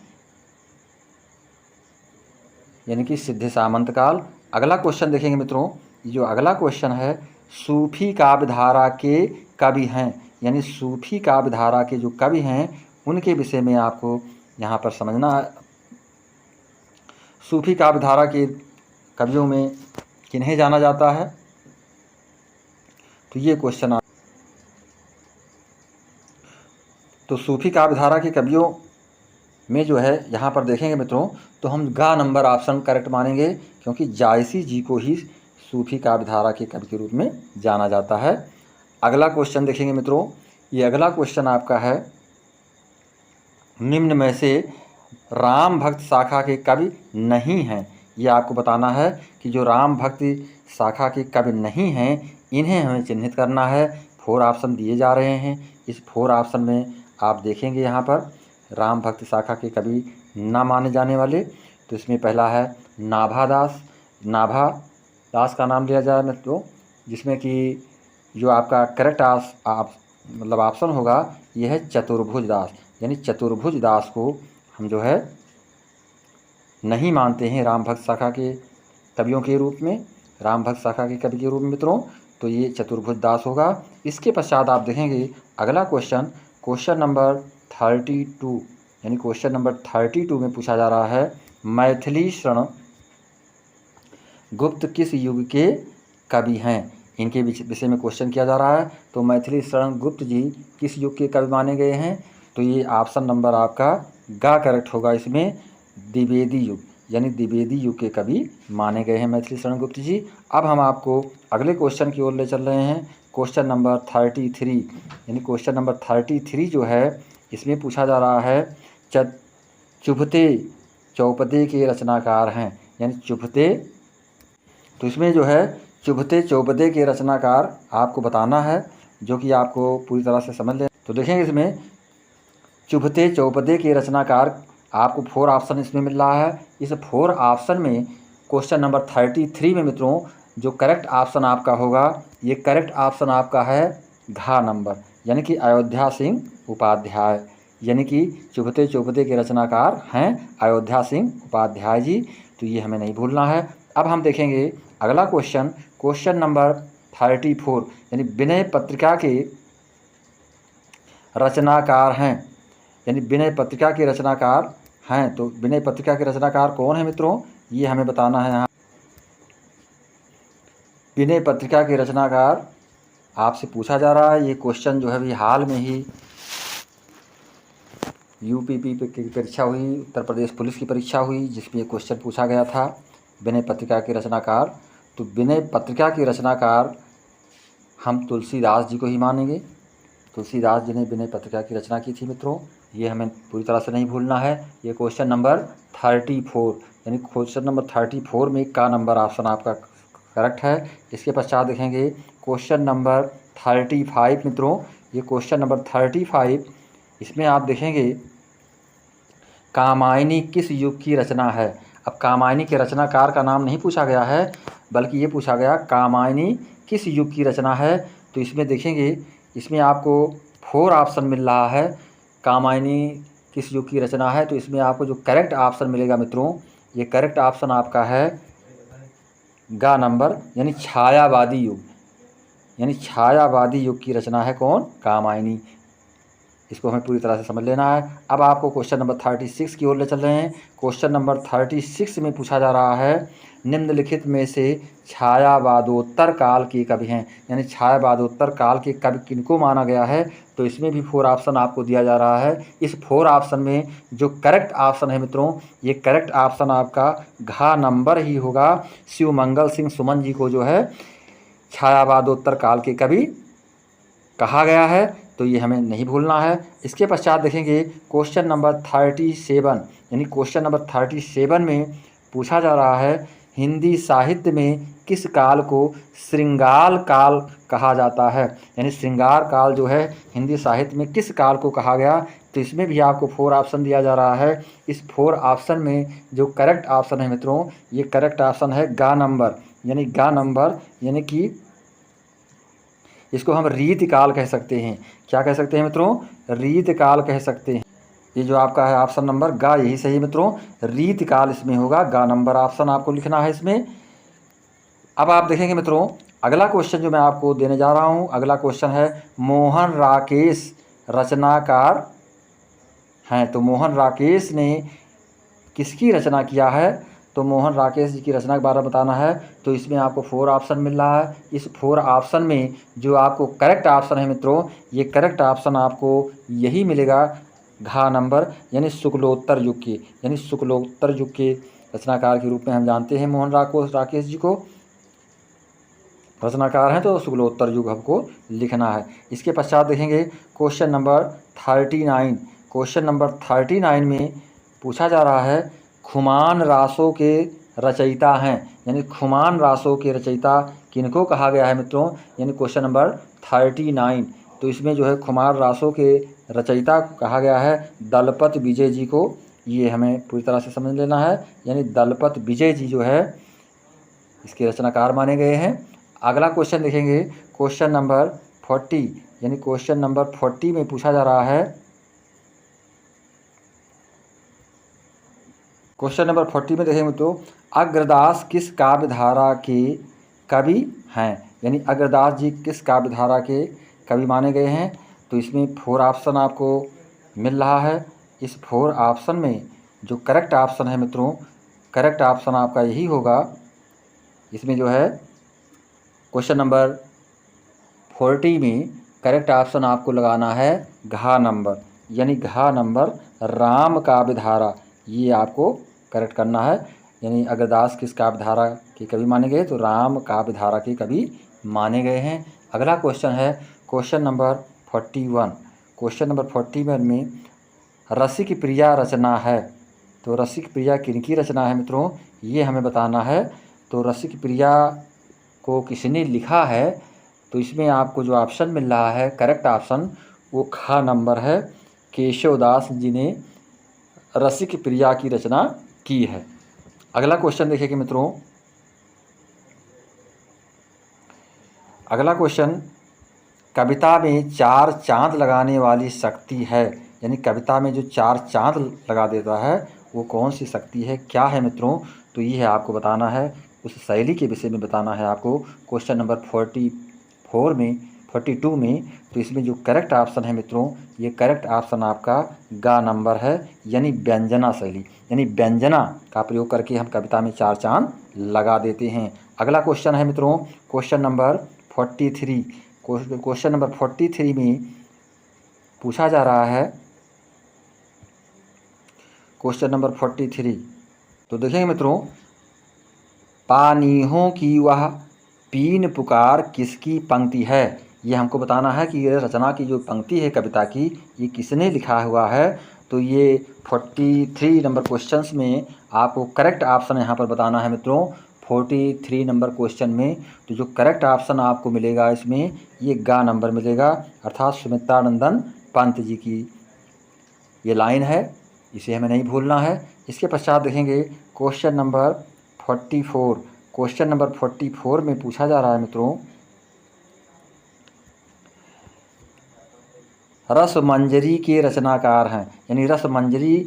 यानी कि सिद्ध सामंत काल। अगला क्वेश्चन देखेंगे मित्रों, जो अगला क्वेश्चन है, सूफी काव्य धारा के कवि हैं, यानी सूफी काव्य धारा के जो कवि हैं उनके विषय में आपको यहाँ पर समझना है। सूफी काव्य धारा के कवियों में किन्हें जाना जाता है, तो ये क्वेश्चन तो सूफी काव्य धारा के कवियों में जो है यहाँ पर देखेंगे मित्रों, तो हम गा नंबर ऑप्शन करेक्ट मानेंगे, क्योंकि जायसी जी को ही सूफी काव्य धारा के कवि के रूप में जाना जाता है। अगला क्वेश्चन देखेंगे मित्रों, ये अगला क्वेश्चन आपका है, निम्न में से राम भक्त शाखा के कवि नहीं हैं। ये आपको बताना है कि जो राम भक्ति शाखा के कवि नहीं हैं इन्हें हमें चिन्हित करना है। 4 ऑप्शन दिए जा रहे हैं, इस 4 ऑप्शन में आप देखेंगे यहाँ पर राम भक्त शाखा के कवि ना माने जाने वाले। तो इसमें पहला है नाभा दास। नाभा दास का नाम लिया जाए मित्रों, जिसमें कि जो आपका करेक्ट मतलब ऑप्शन होगा यह है चतुर्भुज दास, यानी चतुर्भुज दास को हम जो है नहीं मानते हैं राम भक्त शाखा के कवियों के रूप में, राम भक्त शाखा के कवि के रूप में मित्रों, तो ये चतुर्भुज दास होगा। इसके पश्चात आप देखेंगे अगला क्वेश्चन, क्वेश्चन नंबर 32, यानी क्वेश्चन नंबर 32 में पूछा जा रहा है, मैथिली शरण गुप्त किस युग के कवि हैं। इनके विषय में क्वेश्चन किया जा रहा है। तो मैथिली शरण गुप्त जी किस युग के कवि माने गए हैं, तो ये ऑप्शन नंबर आपका गा करेक्ट होगा इसमें, द्विवेदी युग, यानी द्विवेदी युग के कवि माने गए हैं मैथिली शरण गुप्त जी। अब हम आपको अगले क्वेश्चन की ओर ले चल रहे हैं, क्वेश्चन नंबर 33, यानी क्वेश्चन नंबर 33 जो है इसमें पूछा जा रहा है, चुभते चौपदे के रचनाकार हैं, यानी चुभते, तो इसमें जो है चुभते चौपदे के रचनाकार आपको बताना है, जो कि आपको पूरी तरह से समझ लें। तो देखेंगे इसमें चुभते चौपदे के रचनाकार आपको 4 ऑप्शन इसमें मिल रहा है। इस 4 ऑप्शन में क्वेश्चन नंबर 33 में मित्रों जो करेक्ट ऑप्शन आपका होगा, ये करेक्ट ऑप्शन आपका है घा नंबर, यानी कि अयोध्या सिंह उपाध्याय, यानी कि चुभते चौपदे के रचनाकार हैं अयोध्या सिंह उपाध्याय जी। तो ये हमें नहीं भूलना है। अब हम देखेंगे अगला क्वेश्चन, क्वेश्चन नंबर 34, यानी विनय पत्रिका के रचनाकार हैं, यानी विनय पत्रिका के रचनाकार हैं। तो विनय पत्रिका के रचनाकार कौन है मित्रों, ये हमें बताना है। यहाँ विनय पत्रिका के रचनाकार आपसे पूछा जा रहा है। ये क्वेश्चन जो है अभी हाल में ही यूपीपी की परीक्षा हुई, उत्तर प्रदेश पुलिस की परीक्षा हुई, जिसमें ये क्वेश्चन पूछा गया था, विनय पत्रिका के रचनाकार। तो विनय पत्रिका के रचनाकार हम तुलसीदास जी को ही मानेंगे, तुलसीदास जी ने विनय पत्रिका की रचना की थी मित्रों, ये हमें पूरी तरह से नहीं भूलना है। ये क्वेश्चन नंबर 34, यानी क्वेश्चन नंबर 34 में का नंबर ऑप्शन आपका करेक्ट है। इसके पश्चात देखेंगे क्वेश्चन नंबर 35 मित्रों, ये क्वेश्चन नंबर 35, इसमें आप देखेंगे कामायनी किस युग की रचना है। अब कामायनी के रचनाकार का नाम नहीं पूछा गया है, बल्कि ये पूछा गया कामायनी किस युग की रचना है। तो इसमें देखेंगे, इसमें आपको 4 ऑप्शन मिल रहा है, कामायनी किस युग की रचना है। तो इसमें आपको जो करेक्ट ऑप्शन मिलेगा मित्रों, ये करेक्ट ऑप्शन आपका है गा नंबर, यानी छायावादी युग, यानी छायावादी युग की रचना है कौन, कामायनी। इसको हमें पूरी तरह से समझ लेना है। अब आपको क्वेश्चन नंबर 36 की ओर ले चल रहे हैं। क्वेश्चन नंबर 36 में पूछा जा रहा है, निम्नलिखित में से छायावादोत्तर काल के कवि हैं, यानी छायावादोत्तर काल के कवि किनको माना गया है। तो इसमें भी 4 ऑप्शन आपको दिया जा रहा है। इस 4 ऑप्शन में जो करेक्ट ऑप्शन है मित्रों, ये करेक्ट ऑप्शन आपका घा नंबर ही होगा। शिवमंगल सिंह सुमन जी को जो है छायावादोत्तर काल के कवि कहा गया है, तो ये हमें नहीं भूलना है। इसके पश्चात देखेंगे क्वेश्चन नंबर 37, यानी क्वेश्चन नंबर 37 में पूछा जा रहा है हिंदी साहित्य में किस काल को श्रृंगार काल कहा जाता है? यानी श्रृंगार काल जो है हिंदी साहित्य में किस काल को कहा गया? तो इसमें भी आपको 4 ऑप्शन दिया जा रहा है। इस 4 ऑप्शन में जो करेक्ट ऑप्शन है मित्रों, ये करेक्ट ऑप्शन है गा नंबर। यानी गा नंबर यानी कि इसको हम रीतकाल कह सकते हैं। क्या कह सकते हैं मित्रों? रीतकाल कह सकते हैं। ये जो आपका है ऑप्शन नंबर गा, यही सही मित्रों, रीतकाल इसमें होगा। गा नंबर ऑप्शन आपको लिखना है इसमें। अब आप देखेंगे मित्रों, अगला क्वेश्चन जो मैं आपको देने जा रहा हूँ, अगला क्वेश्चन है मोहन राकेश रचनाकार हैं। तो मोहन राकेश ने किसकी रचना किया है? तो मोहन राकेश जी की रचना के बारे में बताना है। तो इसमें आपको 4 ऑप्शन मिल रहा है। इस 4 ऑप्शन में जो आपको करेक्ट ऑप्शन है मित्रों, ये करेक्ट ऑप्शन आपको यही मिलेगा घा नंबर, यानी शुक्लोत्तर युग के, यानी शुक्लोत्तर युग के रचनाकार के रूप में हम जानते हैं मोहन राकेश जी को। रचनाकार हैं तो शुक्लोत्तर युग हमको लिखना है। इसके पश्चात देखेंगे क्वेश्चन नंबर 39। क्वेश्चन नंबर 39 में पूछा जा रहा है खुमान रासों के रचयिता हैं। यानी खुमान रासों के रचयिता किनको कहा गया है मित्रों? यानी क्वेश्चन नंबर 39। तो इसमें जो है खुमान रासों के रचयिता कहा गया है दलपत विजय जी को। ये हमें पूरी तरह से समझ लेना है। यानी दलपत विजय जी जो है इसके रचनाकार माने गए हैं। अगला क्वेश्चन देखेंगे क्वेश्चन नंबर 40। यानी क्वेश्चन नंबर 40 में पूछा जा रहा है, क्वेश्चन नंबर 40 में देखेंगे तो अग्रदास किस काव्य धारा के कवि हैं? यानी अग्रदास जी किस काव्य धारा के कवि माने गए हैं? तो इसमें 4 ऑप्शन आपको मिल रहा है। इस 4 ऑप्शन में जो करेक्ट ऑप्शन है मित्रों, करेक्ट ऑप्शन आपका यही होगा। इसमें जो है क्वेश्चन नंबर 40 में करेक्ट ऑप्शन आपको लगाना है घा नंबर, यानी घा नंबर राम काव्य धारा, ये आपको करेक्ट करना है। यानी अग्रदास किस काव्य धारा के कवि माने गए? तो राम काव्य धारा के कवि माने गए हैं। अगला क्वेश्चन है क्वेश्चन नंबर 41। क्वेश्चन नंबर 41 में रसिक प्रिया रचना है। तो रसिक प्रिया किनकी रचना है मित्रों? ये हमें बताना है। तो रसिक प्रिया को किसने लिखा है? तो इसमें आपको जो ऑप्शन मिल रहा है करेक्ट ऑप्शन वो खा नंबर है, केशवदास जी ने रसिक प्रिया की रचना की है। अगला क्वेश्चन देखिए मित्रों, अगला क्वेश्चन कविता में 4 चांद लगाने वाली शक्ति है। यानी कविता में जो 4 चांद लगा देता है वो कौन सी शक्ति है, क्या है मित्रों? तो ये है आपको बताना है, उस शैली के विषय में बताना है आपको क्वेश्चन नंबर 42 में। तो इसमें जो करेक्ट ऑप्शन है मित्रों, ये करेक्ट ऑप्शन आपका गा नंबर है, यानी व्यंजना शैली, यानी व्यंजना का प्रयोग करके हम कविता में 4 चांद लगा देते हैं। अगला क्वेश्चन है मित्रों क्वेश्चन नंबर 43। क्वेश्चन नंबर 43 में पूछा जा रहा है क्वेश्चन नंबर 43। तो देखेंगे मित्रों, पानीहों की वह पीन पुकार किसकी पंक्ति है? ये हमको बताना है कि ये रचना की जो पंक्ति है कविता की, ये किसने लिखा हुआ है। तो ये 43 नंबर क्वेश्चंस में आपको करेक्ट ऑप्शन यहाँ पर बताना है मित्रों। 43 नंबर क्वेश्चन में तो जो करेक्ट ऑप्शन आपको मिलेगा इसमें ये गा नंबर मिलेगा, अर्थात सुमित्रानंदन पंत जी की ये लाइन है, इसे हमें नहीं भूलना है। इसके पश्चात देखेंगे क्वेश्चन नंबर 44। क्वेश्चन नंबर 44 में पूछा जा रहा है मित्रों, रसमंजरी के रचनाकार हैं। यानी रसमंजरी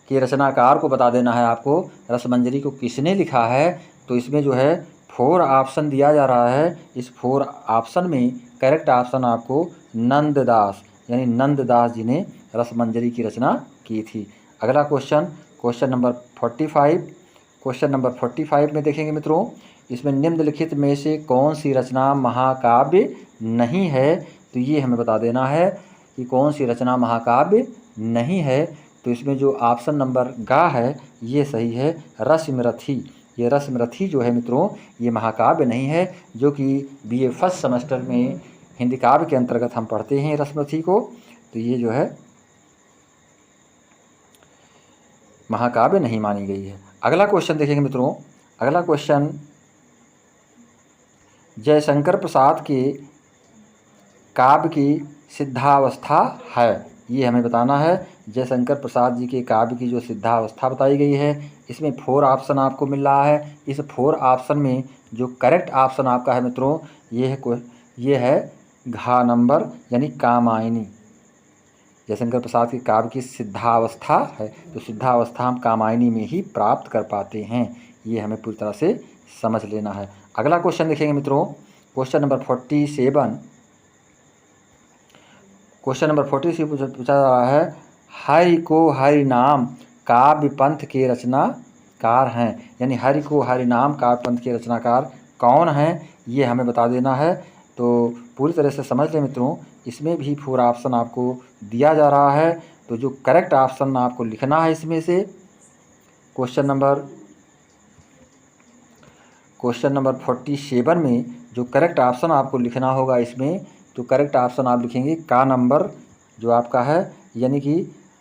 के रचनाकार को बता देना है आपको, रसमंजरी को किसने लिखा है। तो इसमें जो है 4 ऑप्शन दिया जा रहा है। इस 4 ऑप्शन में करेक्ट ऑप्शन आपको नंददास, यानी नंददास जी ने रसमंजरी की रचना की थी। अगला क्वेश्चन नंबर 45। क्वेश्चन नंबर 45 में देखेंगे मित्रों, इसमें निम्नलिखित में से कौन सी रचना महाकाव्य नहीं है? तो ये हमें बता देना है कि कौन सी रचना महाकाव्य नहीं है। तो इसमें जो ऑप्शन नंबर गा है ये सही है, रसमरथी। ये रसमरथी जो है मित्रों ये महाकाव्य नहीं है, जो कि बीए फर्स्ट सेमेस्टर में हिंदी काव्य के अंतर्गत हम पढ़ते हैं रसमरथी को। तो ये जो है महाकाव्य नहीं मानी गई है। अगला क्वेश्चन देखेंगे मित्रों, अगला क्वेश्चन, जयशंकर प्रसाद के काव्य की सिद्धावस्था है, ये हमें बताना है। जयशंकर प्रसाद जी के काव्य की जो सिद्धावस्था बताई गई है, इसमें 4 ऑप्शन आपको मिल रहा है। इस 4 ऑप्शन में जो करेक्ट ऑप्शन आपका है मित्रों, ये है घ नंबर, यानी कामायनी। जयशंकर प्रसाद के काव्य की सिद्धावस्था है, तो सिद्धावस्था हम कामायनी में ही प्राप्त कर पाते हैं, ये हमें पूरी तरह से समझ लेना है। अगला क्वेश्चन देखेंगे मित्रों, क्वेश्चन नंबर 47। क्वेश्चन नंबर 47 पूछा जा रहा है, हरि को हरि नाम काव्य पंथ के रचनाकार हैं, यानी हरि को हरि नाम काव्य पंथ के रचनाकार कौन हैं, ये हमें बता देना है। तो पूरी तरह से समझ लें मित्रों, इसमें भी 4 ऑप्शन आपको दिया जा रहा है, तो जो करेक्ट ऑप्शन आपको लिखना है इसमें से क्वेश्चन नंबर 47 में जो करेक्ट ऑप्शन आपको लिखना होगा इसमें, तो करेक्ट ऑप्शन आप लिखेंगे का नंबर जो आपका है, यानी कि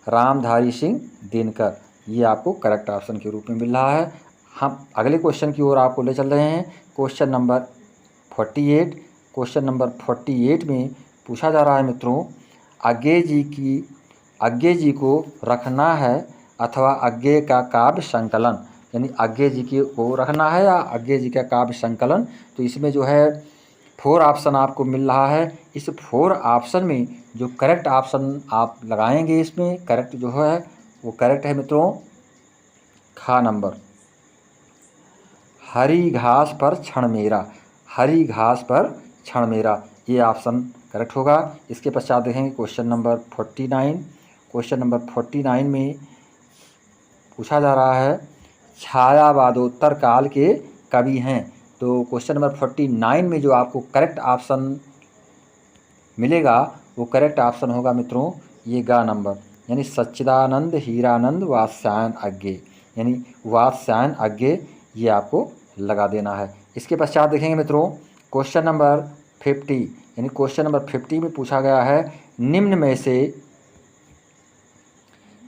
रामधारी सिंह दिनकर, ये आपको करेक्ट ऑप्शन के रूप में मिल रहा है। हम अगले क्वेश्चन की ओर आपको ले चल रहे हैं, क्वेश्चन नंबर 48। क्वेश्चन नंबर 48 में पूछा जा रहा है मित्रों, अज्ञे जी को रखना है अथवा अज्ञे का काव्य संकलन, यानी अज्ञे जी को रखना है या अज्ञे जी का काव्य संकलन। तो इसमें जो है 4 ऑप्शन आपको मिल रहा है। इस 4 ऑप्शन में जो करेक्ट ऑप्शन आप लगाएंगे, इसमें करेक्ट जो है वो करेक्ट है मित्रों खा नंबर, हरी घास पर क्षण मेरा, हरी घास पर क्षण मेरा, ये ऑप्शन करेक्ट होगा। इसके पश्चात देखेंगे क्वेश्चन नंबर 49। क्वेश्चन नंबर 49 में पूछा जा रहा है, छायावादोत्तर काल के कवि हैं। तो क्वेश्चन नंबर 49 में जो आपको करेक्ट ऑप्शन मिलेगा वो करेक्ट ऑप्शन होगा मित्रों ये गा नंबर, यानी सच्चिदानंद हीरानंद वात्स्यायन अज्ञे, यानी वात्स्यायन अज्ञे, ये आपको लगा देना है। इसके पश्चात देखेंगे मित्रों क्वेश्चन नंबर 50, यानी क्वेश्चन नंबर 50 में पूछा गया है, निम्न में से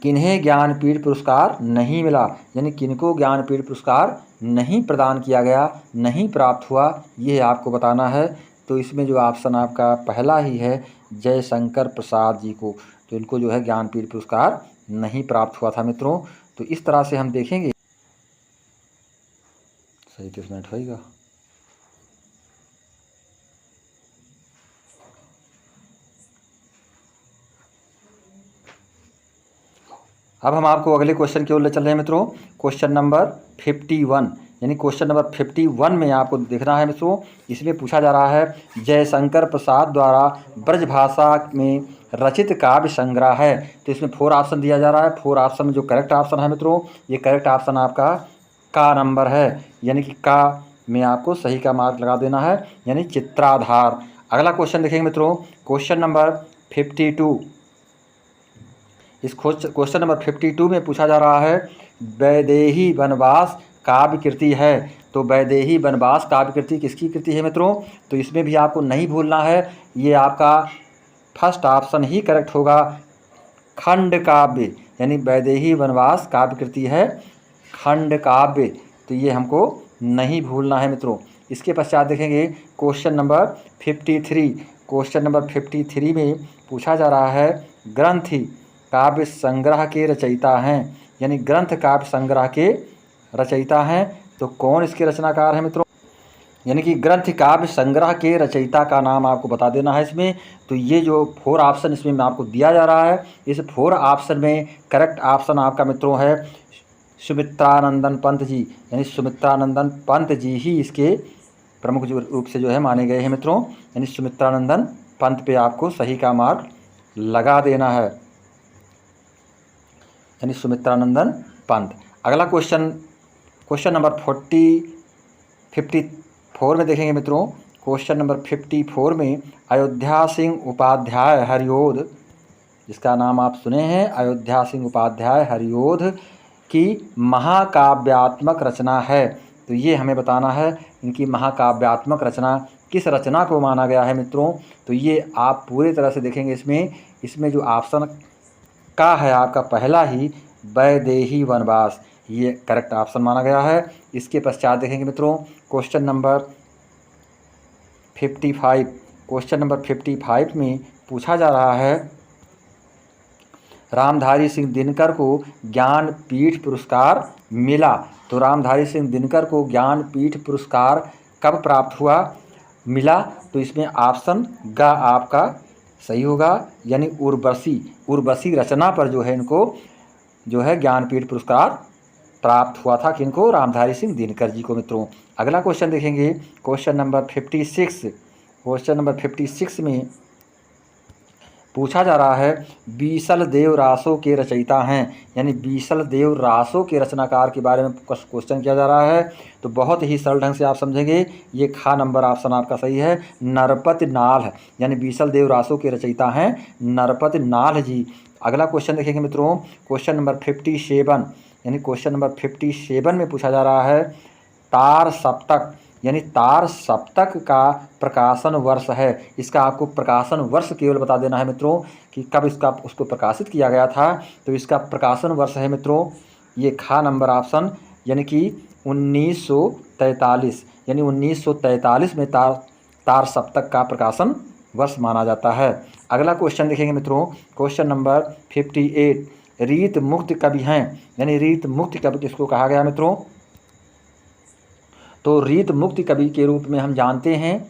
किन्हें ज्ञानपीठ पुरस्कार नहीं मिला, यानी किनको ज्ञानपीठ पुरस्कार नहीं प्रदान किया गया, नहीं प्राप्त हुआ, ये आपको बताना है। तो इसमें जो ऑप्शन आपका पहला ही है जयशंकर प्रसाद जी को, तो इनको जो है ज्ञानपीठ पुरस्कार नहीं प्राप्त हुआ था मित्रों। तो इस तरह से हम देखेंगे, सही 30 मिनट होगा। अब हम आपको अगले क्वेश्चन की ओर ले चल रहे हैं मित्रों, क्वेश्चन नंबर 51, यानी क्वेश्चन नंबर 51 में आपको देखना है मित्रों, इसमें पूछा जा रहा है, जयशंकर प्रसाद द्वारा ब्रजभाषा में रचित काव्य संग्रह है। तो इसमें 4 ऑप्शन दिया जा रहा है। 4 ऑप्शन में जो करेक्ट ऑप्शन है मित्रों, ये करेक्ट ऑप्शन आपका का नंबर है, यानी कि का में आपको सही का मार्क लगा देना है, यानी चित्राधार। अगला क्वेश्चन देखेंगे मित्रों, क्वेश्चन नंबर 52। इस क्वेश्चन नंबर 52 में पूछा जा रहा है, वैदेही वनवास काव्य कृति है। तो वैदेही वनवास काव्य कृति किसकी कृति है मित्रों, तो इसमें भी आपको नहीं भूलना है, ये आपका फर्स्ट ऑप्शन ही करेक्ट होगा, खंड काव्य, यानी वैदेही वनवास काव्य कृति है खंड काव्य, तो ये हमको नहीं भूलना है मित्रों। इसके पश्चात देखेंगे क्वेश्चन नंबर 53। क्वेश्चन नंबर 53 में पूछा जा रहा है, ग्रंथि काव्य संग्रह के रचयिता हैं, यानी ग्रंथ काव्य संग्रह के रचयिता हैं, तो कौन इसके रचनाकार हैं मित्रों, यानी कि ग्रंथ काव्य संग्रह के रचयिता का नाम आपको बता देना है इसमें। तो ये जो 4 ऑप्शन इसमें आपको दिया जा रहा है, इस 4 ऑप्शन में करेक्ट ऑप्शन आपका मित्रों है सुमित्रानंदन पंत जी, यानी सुमित्रानंदन पंत जी ही इसके प्रमुख रूप से जो है माने गए हैं मित्रों, यानी सुमित्रानंदन पंत पे आपको सही का मार्क लगा देना है, यानी सुमित्रानंदन पंत। अगला क्वेश्चन नंबर 54 में देखेंगे मित्रों, क्वेश्चन नंबर 54 में अयोध्या सिंह उपाध्याय हरिओध, जिसका नाम आप सुने हैं, अयोध्या सिंह उपाध्याय हरिओध की महाकाव्यात्मक रचना है। तो ये हमें बताना है इनकी महाकाव्यात्मक रचना किस रचना को माना गया है मित्रों। तो ये आप पूरी तरह से देखेंगे, इसमें जो ऑप्शन का है आपका पहला ही वैदेही वनवास, ये करेक्ट ऑप्शन माना गया है। इसके पश्चात देखेंगे मित्रों क्वेश्चन नंबर 55। क्वेश्चन नंबर 55 में पूछा जा रहा है रामधारी सिंह दिनकर को ज्ञानपीठ पुरस्कार मिला। तो रामधारी सिंह दिनकर को ज्ञानपीठ पुरस्कार कब प्राप्त हुआ, मिला? तो इसमें ऑप्शन ग आपका सही होगा, यानी उर्वशी रचना पर जो है इनको जो है ज्ञानपीठ पुरस्कार प्राप्त हुआ था। किनको? रामधारी सिंह दिनकर जी को। मित्रों अगला क्वेश्चन देखेंगे क्वेश्चन नंबर 56। क्वेश्चन नंबर 56 में पूछा जा रहा है बीसल देव रासों के रचयिता हैं, यानी बीसल देव रासों के रचनाकार के बारे में क्वेश्चन किया जा रहा है। तो बहुत ही सरल ढंग से आप समझेंगे, ये खा नंबर ऑप्शन आपका सही है, नरपति नाल, यानी बीसल देव रासों के रचयिता हैं नरपति नाल जी। अगला क्वेश्चन देखेंगे मित्रों क्वेश्चन नंबर 57, यानी क्वेश्चन नंबर 57 में पूछा जा रहा है तार सप्तक, यानी तार सप्तक का प्रकाशन वर्ष है। इसका आपको प्रकाशन वर्ष केवल बता देना है मित्रों कि कब उसको प्रकाशित किया गया था। तो इसका प्रकाशन वर्ष है मित्रों ये खा नंबर ऑप्शन, यानी कि 1943, यानी 1943 में तार सप्तक का प्रकाशन वर्ष माना जाता है। अगला क्वेश्चन देखेंगे मित्रों क्वेश्चन नंबर 58, रीत मुक्त कवि हैं, यानी रीत मुक्त कवि किसको कहा गया मित्रों? तो रीत मुक्ति कवि के रूप में हम जानते हैं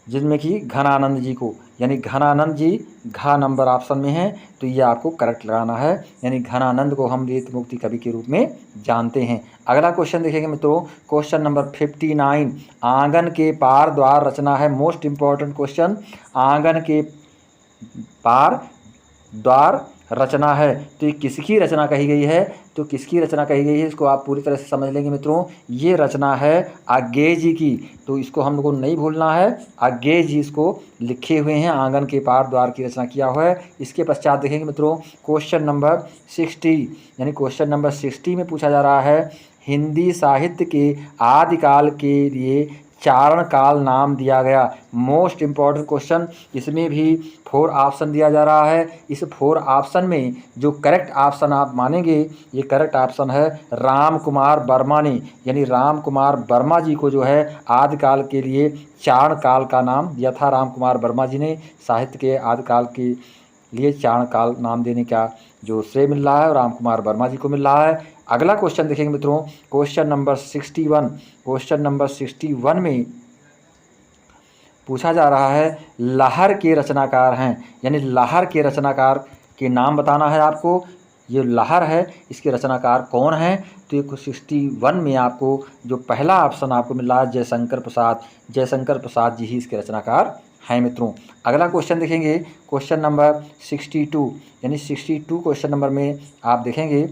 जिनमें कि घनानंद जी को, यानी घनानंद जी घा नंबर ऑप्शन में है। तो ये आपको करेक्ट लगाना है, यानी घनानंद को हम रीत मुक्ति कवि के रूप में जानते हैं। अगला क्वेश्चन देखेंगे मित्रों क्वेश्चन नंबर 59, आंगन के पार द्वार रचना है। मोस्ट इम्पॉर्टेंट क्वेश्चन, आंगन के पार द्वार रचना है। तो ये किसकी रचना कही गई है? तो किसकी रचना कही गई है इसको आप पूरी तरह से समझ लेंगे मित्रों। ये रचना है आज्ञेय जी की, तो इसको हम लोग को नहीं भूलना है। आज्ञेय जी इसको लिखे हुए हैं, आंगन के पार द्वार की रचना किया हुआ है। इसके पश्चात देखेंगे मित्रों क्वेश्चन नंबर 60, यानी क्वेश्चन नंबर 60 में पूछा जा रहा है हिंदी साहित्य के आदिकाल के लिए चारण काल नाम दिया गया। मोस्ट इम्पॉर्टेंट क्वेश्चन, इसमें भी 4 ऑप्शन दिया जा रहा है। इस 4 ऑप्शन में जो करेक्ट ऑप्शन आप मानेंगे, ये करेक्ट ऑप्शन है राम कुमार वर्मा ने, यानी राम कुमार वर्मा जी को जो है आदिकाल के लिए चारण काल का नाम दिया था। राम कुमार वर्मा जी ने साहित्य के आदिकाल के लिए चारण काल नाम देने का जो श्रेय मिल रहा है राम कुमार वर्मा जी को मिल रहा है। अगला क्वेश्चन देखेंगे मित्रों क्वेश्चन नंबर 61। क्वेश्चन नंबर 61 में पूछा जा रहा है लहर के रचनाकार हैं, यानी लहर के रचनाकार के नाम बताना है आपको। ये लहर है, इसके रचनाकार कौन हैं? तो ये 61 में आपको जो पहला ऑप्शन आपको मिल रहा है जयशंकर प्रसाद, जयशंकर प्रसाद जी ही इसके रचनाकार हैं मित्रों। अगला क्वेश्चन देखेंगे क्वेश्चन नंबर 62, यानी 62 क्वेश्चन नंबर में आप देखेंगे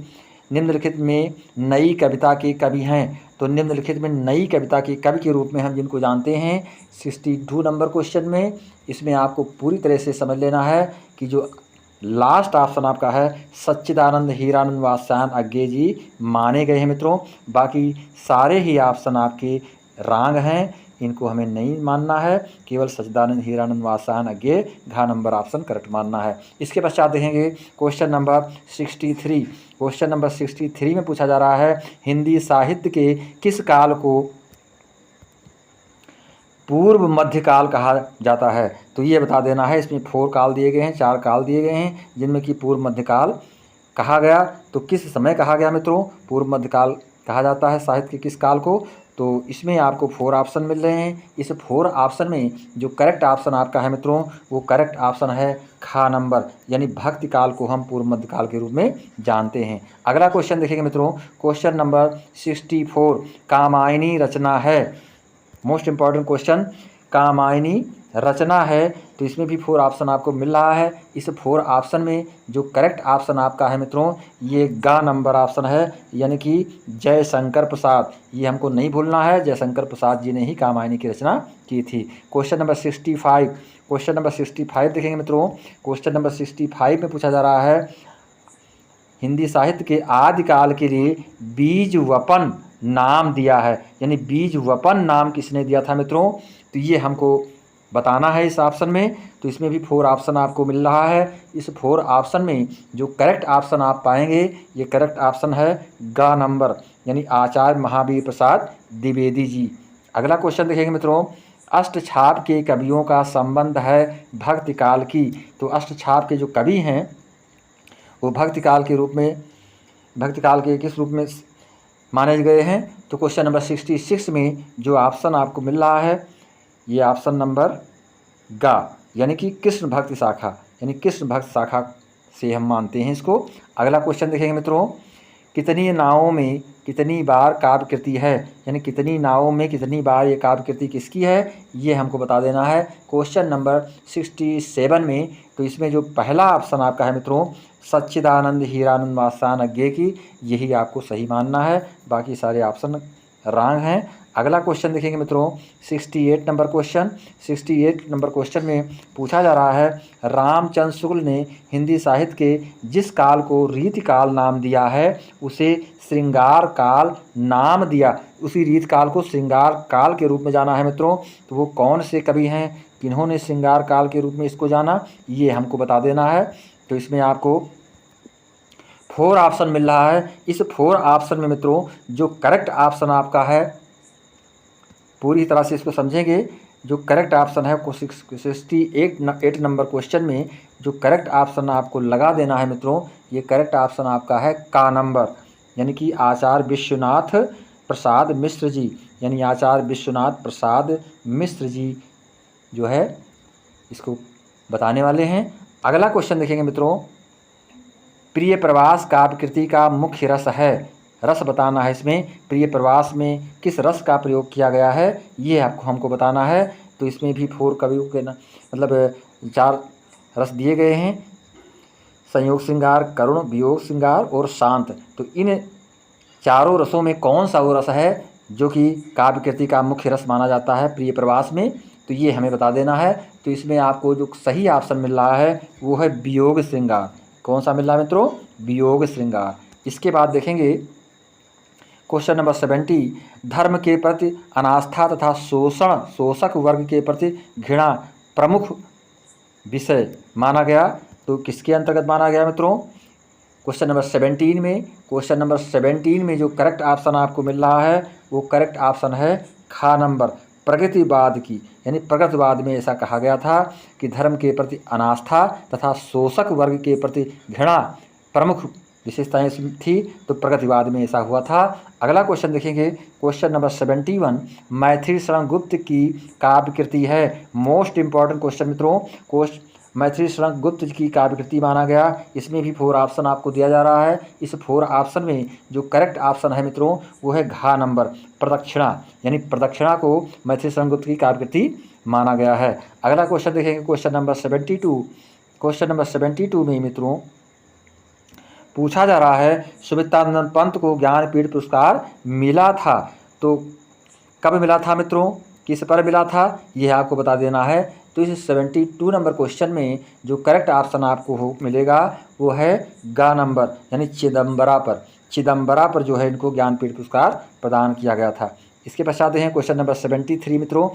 निम्नलिखित में नई कविता के कवि हैं। तो निम्नलिखित में नई कविता के कवि के रूप में हम जिनको जानते हैं 62 नंबर क्वेश्चन में, इसमें आपको पूरी तरह से समझ लेना है कि जो लास्ट ऑप्शन आपका है सच्चिदानंद हीरानंद वात्स्यायन आज्ञेय जी माने गए हैं मित्रों। बाकी सारे ही ऑप्शन आपके रॉन्ग हैं, इनको हमें नहीं मानना है, केवल सच्चिदानंद हीरानंद वात्स्यायन आज्ञेय घ नंबर ऑप्शन करेक्ट मानना है। इसके पश्चात देखेंगे क्वेश्चन नंबर 63। क्वेश्चन नंबर 63 में पूछा जा रहा है हिंदी साहित्य के किस काल को पूर्व मध्यकाल कहा जाता है? तो ये बता देना है। इसमें 4 काल दिए गए हैं, 4 काल दिए गए हैं जिनमें कि पूर्व मध्यकाल कहा गया। तो किस समय कहा गया मित्रों पूर्व मध्यकाल कहा जाता है साहित्य के किस काल को? तो इसमें आपको 4 ऑप्शन मिल रहे हैं। इस 4 ऑप्शन में जो करेक्ट ऑप्शन आपका है मित्रों वो करेक्ट ऑप्शन है खा नंबर, यानी भक्ति काल को हम पूर्व मध्यकाल के रूप में जानते हैं। अगला क्वेश्चन देखेंगे मित्रों क्वेश्चन नंबर 64, कामायनी रचना है। मोस्ट इम्पॉर्टेंट क्वेश्चन, कामायनी रचना है। तो इसमें भी 4 ऑप्शन आपको मिल रहा है। इस 4 ऑप्शन में जो करेक्ट ऑप्शन आपका है मित्रों ये गा नंबर ऑप्शन है, यानी कि जयशंकर प्रसाद। ये हमको नहीं भूलना है, जयशंकर प्रसाद जी ने ही कामायनी की रचना की थी। Question number 65। क्वेश्चन नंबर 65 देखेंगे मित्रों। क्वेश्चन नंबर 65 में पूछा जा रहा है हिंदी साहित्य के आदिकाल के लिए बीज वपन नाम दिया है, यानी बीज वपन नाम किसने दिया था मित्रों? तो ये हमको बताना है इस ऑप्शन में। तो इसमें भी 4 ऑप्शन आपको मिल रहा है। इस 4 ऑप्शन में जो करेक्ट ऑप्शन आप पाएंगे, ये करेक्ट ऑप्शन है ग नंबर, यानी आचार्य महावीर प्रसाद द्विवेदी जी। अगला क्वेश्चन देखेंगे मित्रों, अष्टछाप के कवियों का संबंध है भक्ति काल की। तो अष्टछाप के जो कवि हैं वो भक्ति काल के किस रूप में माने गए हैं? तो क्वेश्चन नंबर 66 में जो ऑप्शन आपको मिल रहा है, ये ऑप्शन नंबर गा, यानी कि कृष्ण भक्ति शाखा, यानी कृष्ण भक्त शाखा से हम मानते हैं इसको। अगला क्वेश्चन देखेंगे मित्रों, कितनी नावों में कितनी बार काव्य कृति है, यानी कितनी नावों में कितनी बार ये काव्य कृति किसकी है, ये हमको बता देना है क्वेश्चन नंबर 67 में। तो इसमें जो पहला ऑप्शन आपका है मित्रों, सच्चिदानंद हीरानंद वात्स्यायन की, यही आपको सही मानना है, बाकी सारे ऑप्शन रॉन्ग हैं। अगला क्वेश्चन देखेंगे मित्रों, 68 नंबर क्वेश्चन। 68 नंबर क्वेश्चन में पूछा जा रहा है, रामचंद्र शुक्ल ने हिंदी साहित्य के जिस काल को रीति काल नाम दिया है उसे श्रृंगार काल नाम दिया, उसी रीति काल को श्रृंगार काल के रूप में जाना है मित्रों। तो वो कौन से कवि हैं, किन्होंने श्रृंगार काल के रूप में इसको जाना, ये हमको बता देना है। तो इसमें आपको 4 ऑप्शन मिल रहा है। इस 4 ऑप्शन में मित्रों जो करेक्ट ऑप्शन आपका है, पूरी तरह से इसको समझेंगे, जो करेक्ट ऑप्शन है 68 नंबर क्वेश्चन में जो करेक्ट ऑप्शन आपको लगा देना है मित्रों, ये करेक्ट ऑप्शन आपका है का नंबर, यानी कि आचार्य विश्वनाथ प्रसाद मिश्र जी, यानी आचार्य विश्वनाथ प्रसाद मिश्र जी जो है इसको बताने वाले हैं। अगला क्वेश्चन देखेंगे मित्रों, प्रिय प्रवास काव्य कृति का मुख्य रस है, रस बताना है इसमें, प्रिय प्रवास में किस रस का प्रयोग किया गया है, ये आपको हमको बताना है। तो इसमें भी 4 कवियों के मतलब 4 रस दिए गए हैं, संयोग श्रृंगार, करुण, वियोग श्रृंगार और शांत। तो इन चारों रसों में कौन सा वो रस है जो कि काव्य कृति का मुख्य रस माना जाता है प्रिय प्रवास में, तो ये हमें बता देना है। तो इसमें आपको जो सही ऑप्शन मिल रहा है वो है वियोग श्रृंगार। कौन सा मिल रहा है मित्रों? वियोग श्रृंगार। इसके बाद देखेंगे क्वेश्चन नंबर 70, धर्म के प्रति अनास्था तथा शोषक वर्ग के प्रति घृणा प्रमुख विषय माना गया, तो किसके अंतर्गत माना गया मित्रों? क्वेश्चन नंबर 17 में जो करेक्ट ऑप्शन आपको मिल रहा है वो करेक्ट ऑप्शन है खा नंबर, प्रगतिवाद की, यानी प्रगतिवाद में ऐसा कहा गया था कि धर्म के प्रति अनास्था तथा शोषक वर्ग के प्रति घृणा प्रमुख विशेषताएं थी, तो प्रगतिवाद में ऐसा हुआ था। अगला क्वेश्चन देखेंगे, क्वेश्चन नंबर 71, मैथिली शरण गुप्त की काव्य कृति है, मोस्ट इंपॉर्टेंट क्वेश्चन मित्रों, मैथिली शरण गुप्त की काव्य कृति माना गया। इसमें भी 4 ऑप्शन आपको दिया जा रहा है। इस 4 ऑप्शन में जो करेक्ट ऑप्शन है मित्रों वो है घा नंबर, प्रदक्षिणा, यानी प्रदक्षिणा को मैथिली शरण गुप्त की काव्य कृति माना गया है। अगला क्वेश्चन देखेंगे, क्वेश्चन नंबर 72। क्वेश्चन नंबर 72 में मित्रों पूछा जा रहा है, सुमित्रानंद पंत को ज्ञानपीठ पुरस्कार मिला था, तो कब मिला था मित्रों, किस पर मिला था, यह आपको बता देना है। तो इस 72 नंबर क्वेश्चन में जो करेक्ट ऑप्शन आपको मिलेगा वो है गा नंबर, यानी चिदम्बरा पर जो है इनको ज्ञानपीठ पुरस्कार प्रदान किया गया था। इसके पश्चात हैं क्वेश्चन नंबर 73 मित्रों,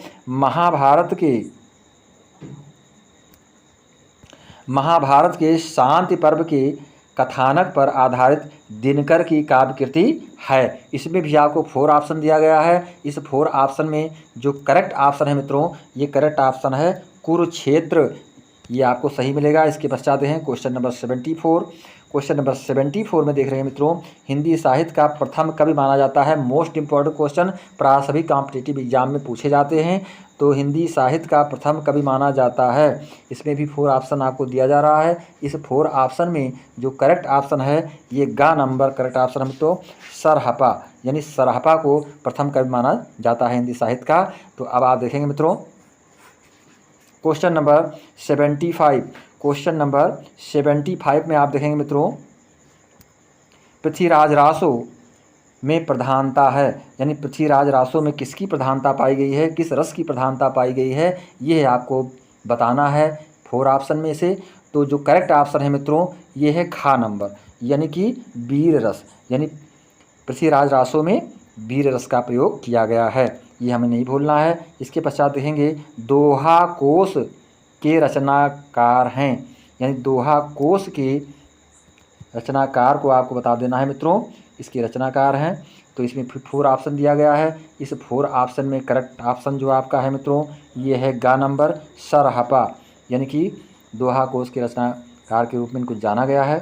महाभारत के शांति पर्व के कथानक पर आधारित दिनकर की काव्य कृति है। इसमें भी आपको 4 ऑप्शन दिया गया है। इस 4 ऑप्शन में जो करेक्ट ऑप्शन है मित्रों, ये करेक्ट ऑप्शन है कुरुक्षेत्र, ये आपको सही मिलेगा। इसके पश्चात हैं क्वेश्चन नंबर 74। क्वेश्चन नंबर 74 में देख रहे हैं मित्रों, हिंदी साहित्य का प्रथम कवि माना जाता है, मोस्ट इंपॉर्टेंट क्वेश्चन, प्राय सभी कॉम्पिटिटिव एग्जाम में पूछे जाते हैं। तो हिंदी साहित्य का प्रथम कवि माना जाता है, इसमें भी 4 ऑप्शन आपको दिया जा रहा है। इस 4 ऑप्शन में जो करेक्ट ऑप्शन है ये गा नंबर करेक्ट ऑप्शन है तो सरहपा, यानी सरहपा को प्रथम कवि माना जाता है हिंदी साहित्य का। तो अब आप देखेंगे मित्रों क्वेश्चन नंबर 75। क्वेश्चन नंबर 75 में आप देखेंगे मित्रों, पृथ्वीराज रासो में प्रधानता है, यानी पृथ्वीराज रासो में किसकी प्रधानता पाई गई है, किस रस की प्रधानता पाई गई है, ये आपको बताना है 4 ऑप्शन में से। तो जो करेक्ट ऑप्शन है मित्रों ये है खा नंबर, यानी कि वीर रस, यानी पृथ्वीराज रासो में वीर रस का प्रयोग किया गया है। ये हमें नहीं भूलना है। इसके पश्चात देखेंगे दोहा कोश के रचनाकार हैं, यानी दोहा कोश के रचनाकार को आपको बता देना है मित्रों, इसके रचनाकार हैं। तो इसमें 4 ऑप्शन दिया गया है। इस 4 ऑप्शन में करेक्ट ऑप्शन जो आपका है मित्रों ये है गा नंबर सरहपा, यानी कि दोहा कोश के रचनाकार के रूप में इनको जाना गया है,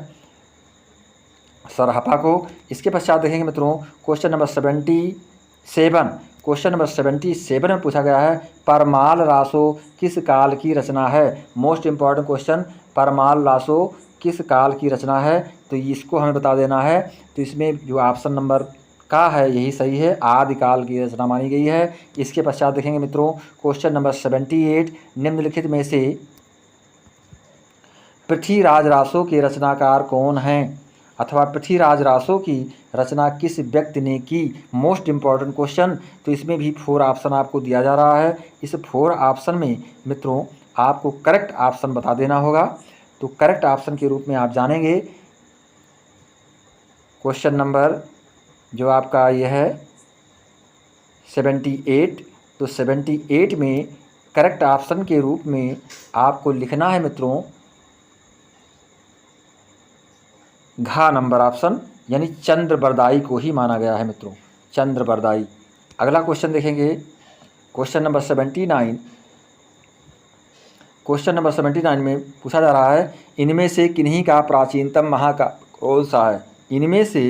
सरहपा को। इसके पश्चात देखेंगे मित्रों क्वेश्चन नंबर 77। क्वेश्चन नंबर 77 में पूछा गया है परमाल रासो किस काल की रचना है। Most important question, Parmal Raso किस काल की रचना है, तो इसको हमें बता देना है। तो इसमें जो ऑप्शन नंबर का है यही सही है, आदिकाल की रचना मानी गई है। इसके पश्चात देखेंगे मित्रों क्वेश्चन नंबर 78, निम्नलिखित में से पृथ्वीराज रासो के रचनाकार कौन हैं, अथवा पृथ्वीराज रासो की रचना किस व्यक्ति ने की। Most important question. तो इसमें भी 4 ऑप्शन आपको दिया जा रहा है। इस 4 ऑप्शन में मित्रों आपको करेक्ट ऑप्शन बता देना होगा। तो करेक्ट ऑप्शन के रूप में आप जानेंगे क्वेश्चन नंबर जो आपका यह है 78। तो 78 में करेक्ट ऑप्शन के रूप में आपको लिखना है मित्रों घा नंबर ऑप्शन, यानी चंद्रबरदाई को ही माना गया है मित्रों, चंद्रबरदाई। अगला क्वेश्चन देखेंगे क्वेश्चन नंबर 79। क्वेश्चन नंबर 79 में पूछा जा रहा है इनमें से किन्हीं का प्राचीनतम महाकाव्य कौन सा है। इनमें से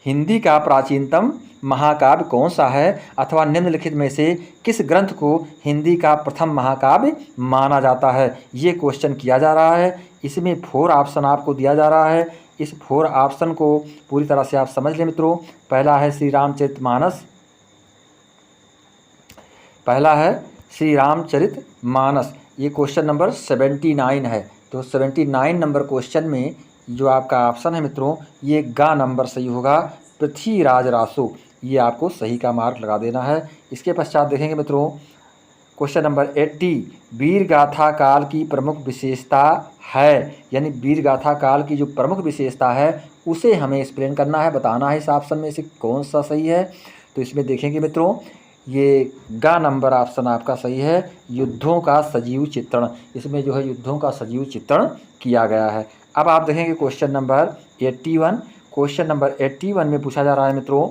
हिंदी का प्राचीनतम महाकाव्य कौन सा है, अथवा निम्नलिखित में से किस ग्रंथ को हिंदी का प्रथम महाकाव्य माना जाता है। ये क्वेश्चन किया जा रहा है। इसमें 4 ऑप्शन आपको दिया जा रहा है। इस 4 ऑप्शन को पूरी तरह से आप समझ लें मित्रों। पहला है श्री रामचरितमानस, पहला है श्री रामचरितमानस। ये क्वेश्चन नंबर 79 है। तो 79 नंबर क्वेश्चन में जो आपका ऑप्शन है मित्रों ये गा नंबर सही होगा, पृथ्वीराज रासो। ये आपको सही का मार्क लगा देना है। इसके पश्चात देखेंगे मित्रों क्वेश्चन नंबर 80, वीर गाथा काल की प्रमुख विशेषता है, यानी वीर गाथा काल की जो प्रमुख विशेषता है उसे हमें एक्सप्लेन करना है, बताना है इस ऑप्शन में से कौन सा सही है। तो इसमें देखेंगे मित्रों ये गा नंबर ऑप्शन आपका सही है, युद्धों का सजीव चित्रण। इसमें जो है युद्धों का सजीव चित्रण किया गया है। अब आप देखेंगे क्वेश्चन नंबर 81। क्वेश्चन नंबर 81 में पूछा जा रहा है मित्रों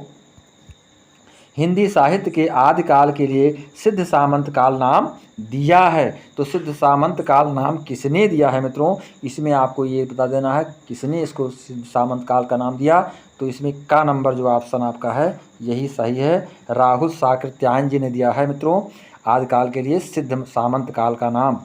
हिंदी साहित्य के आदिकाल के लिए सिद्ध सामंत काल नाम दिया है। तो सिद्ध सामंत काल नाम किसने दिया है मित्रों, इसमें आपको ये बता देना है किसने इसको सिद्ध सामंत काल का नाम दिया। तो इसमें का नंबर जो ऑप्शन आपका है यही सही है, राहुल साकृत्यायन जी ने दिया है मित्रों आदिकाल के लिए सिद्ध सामंत काल का नाम,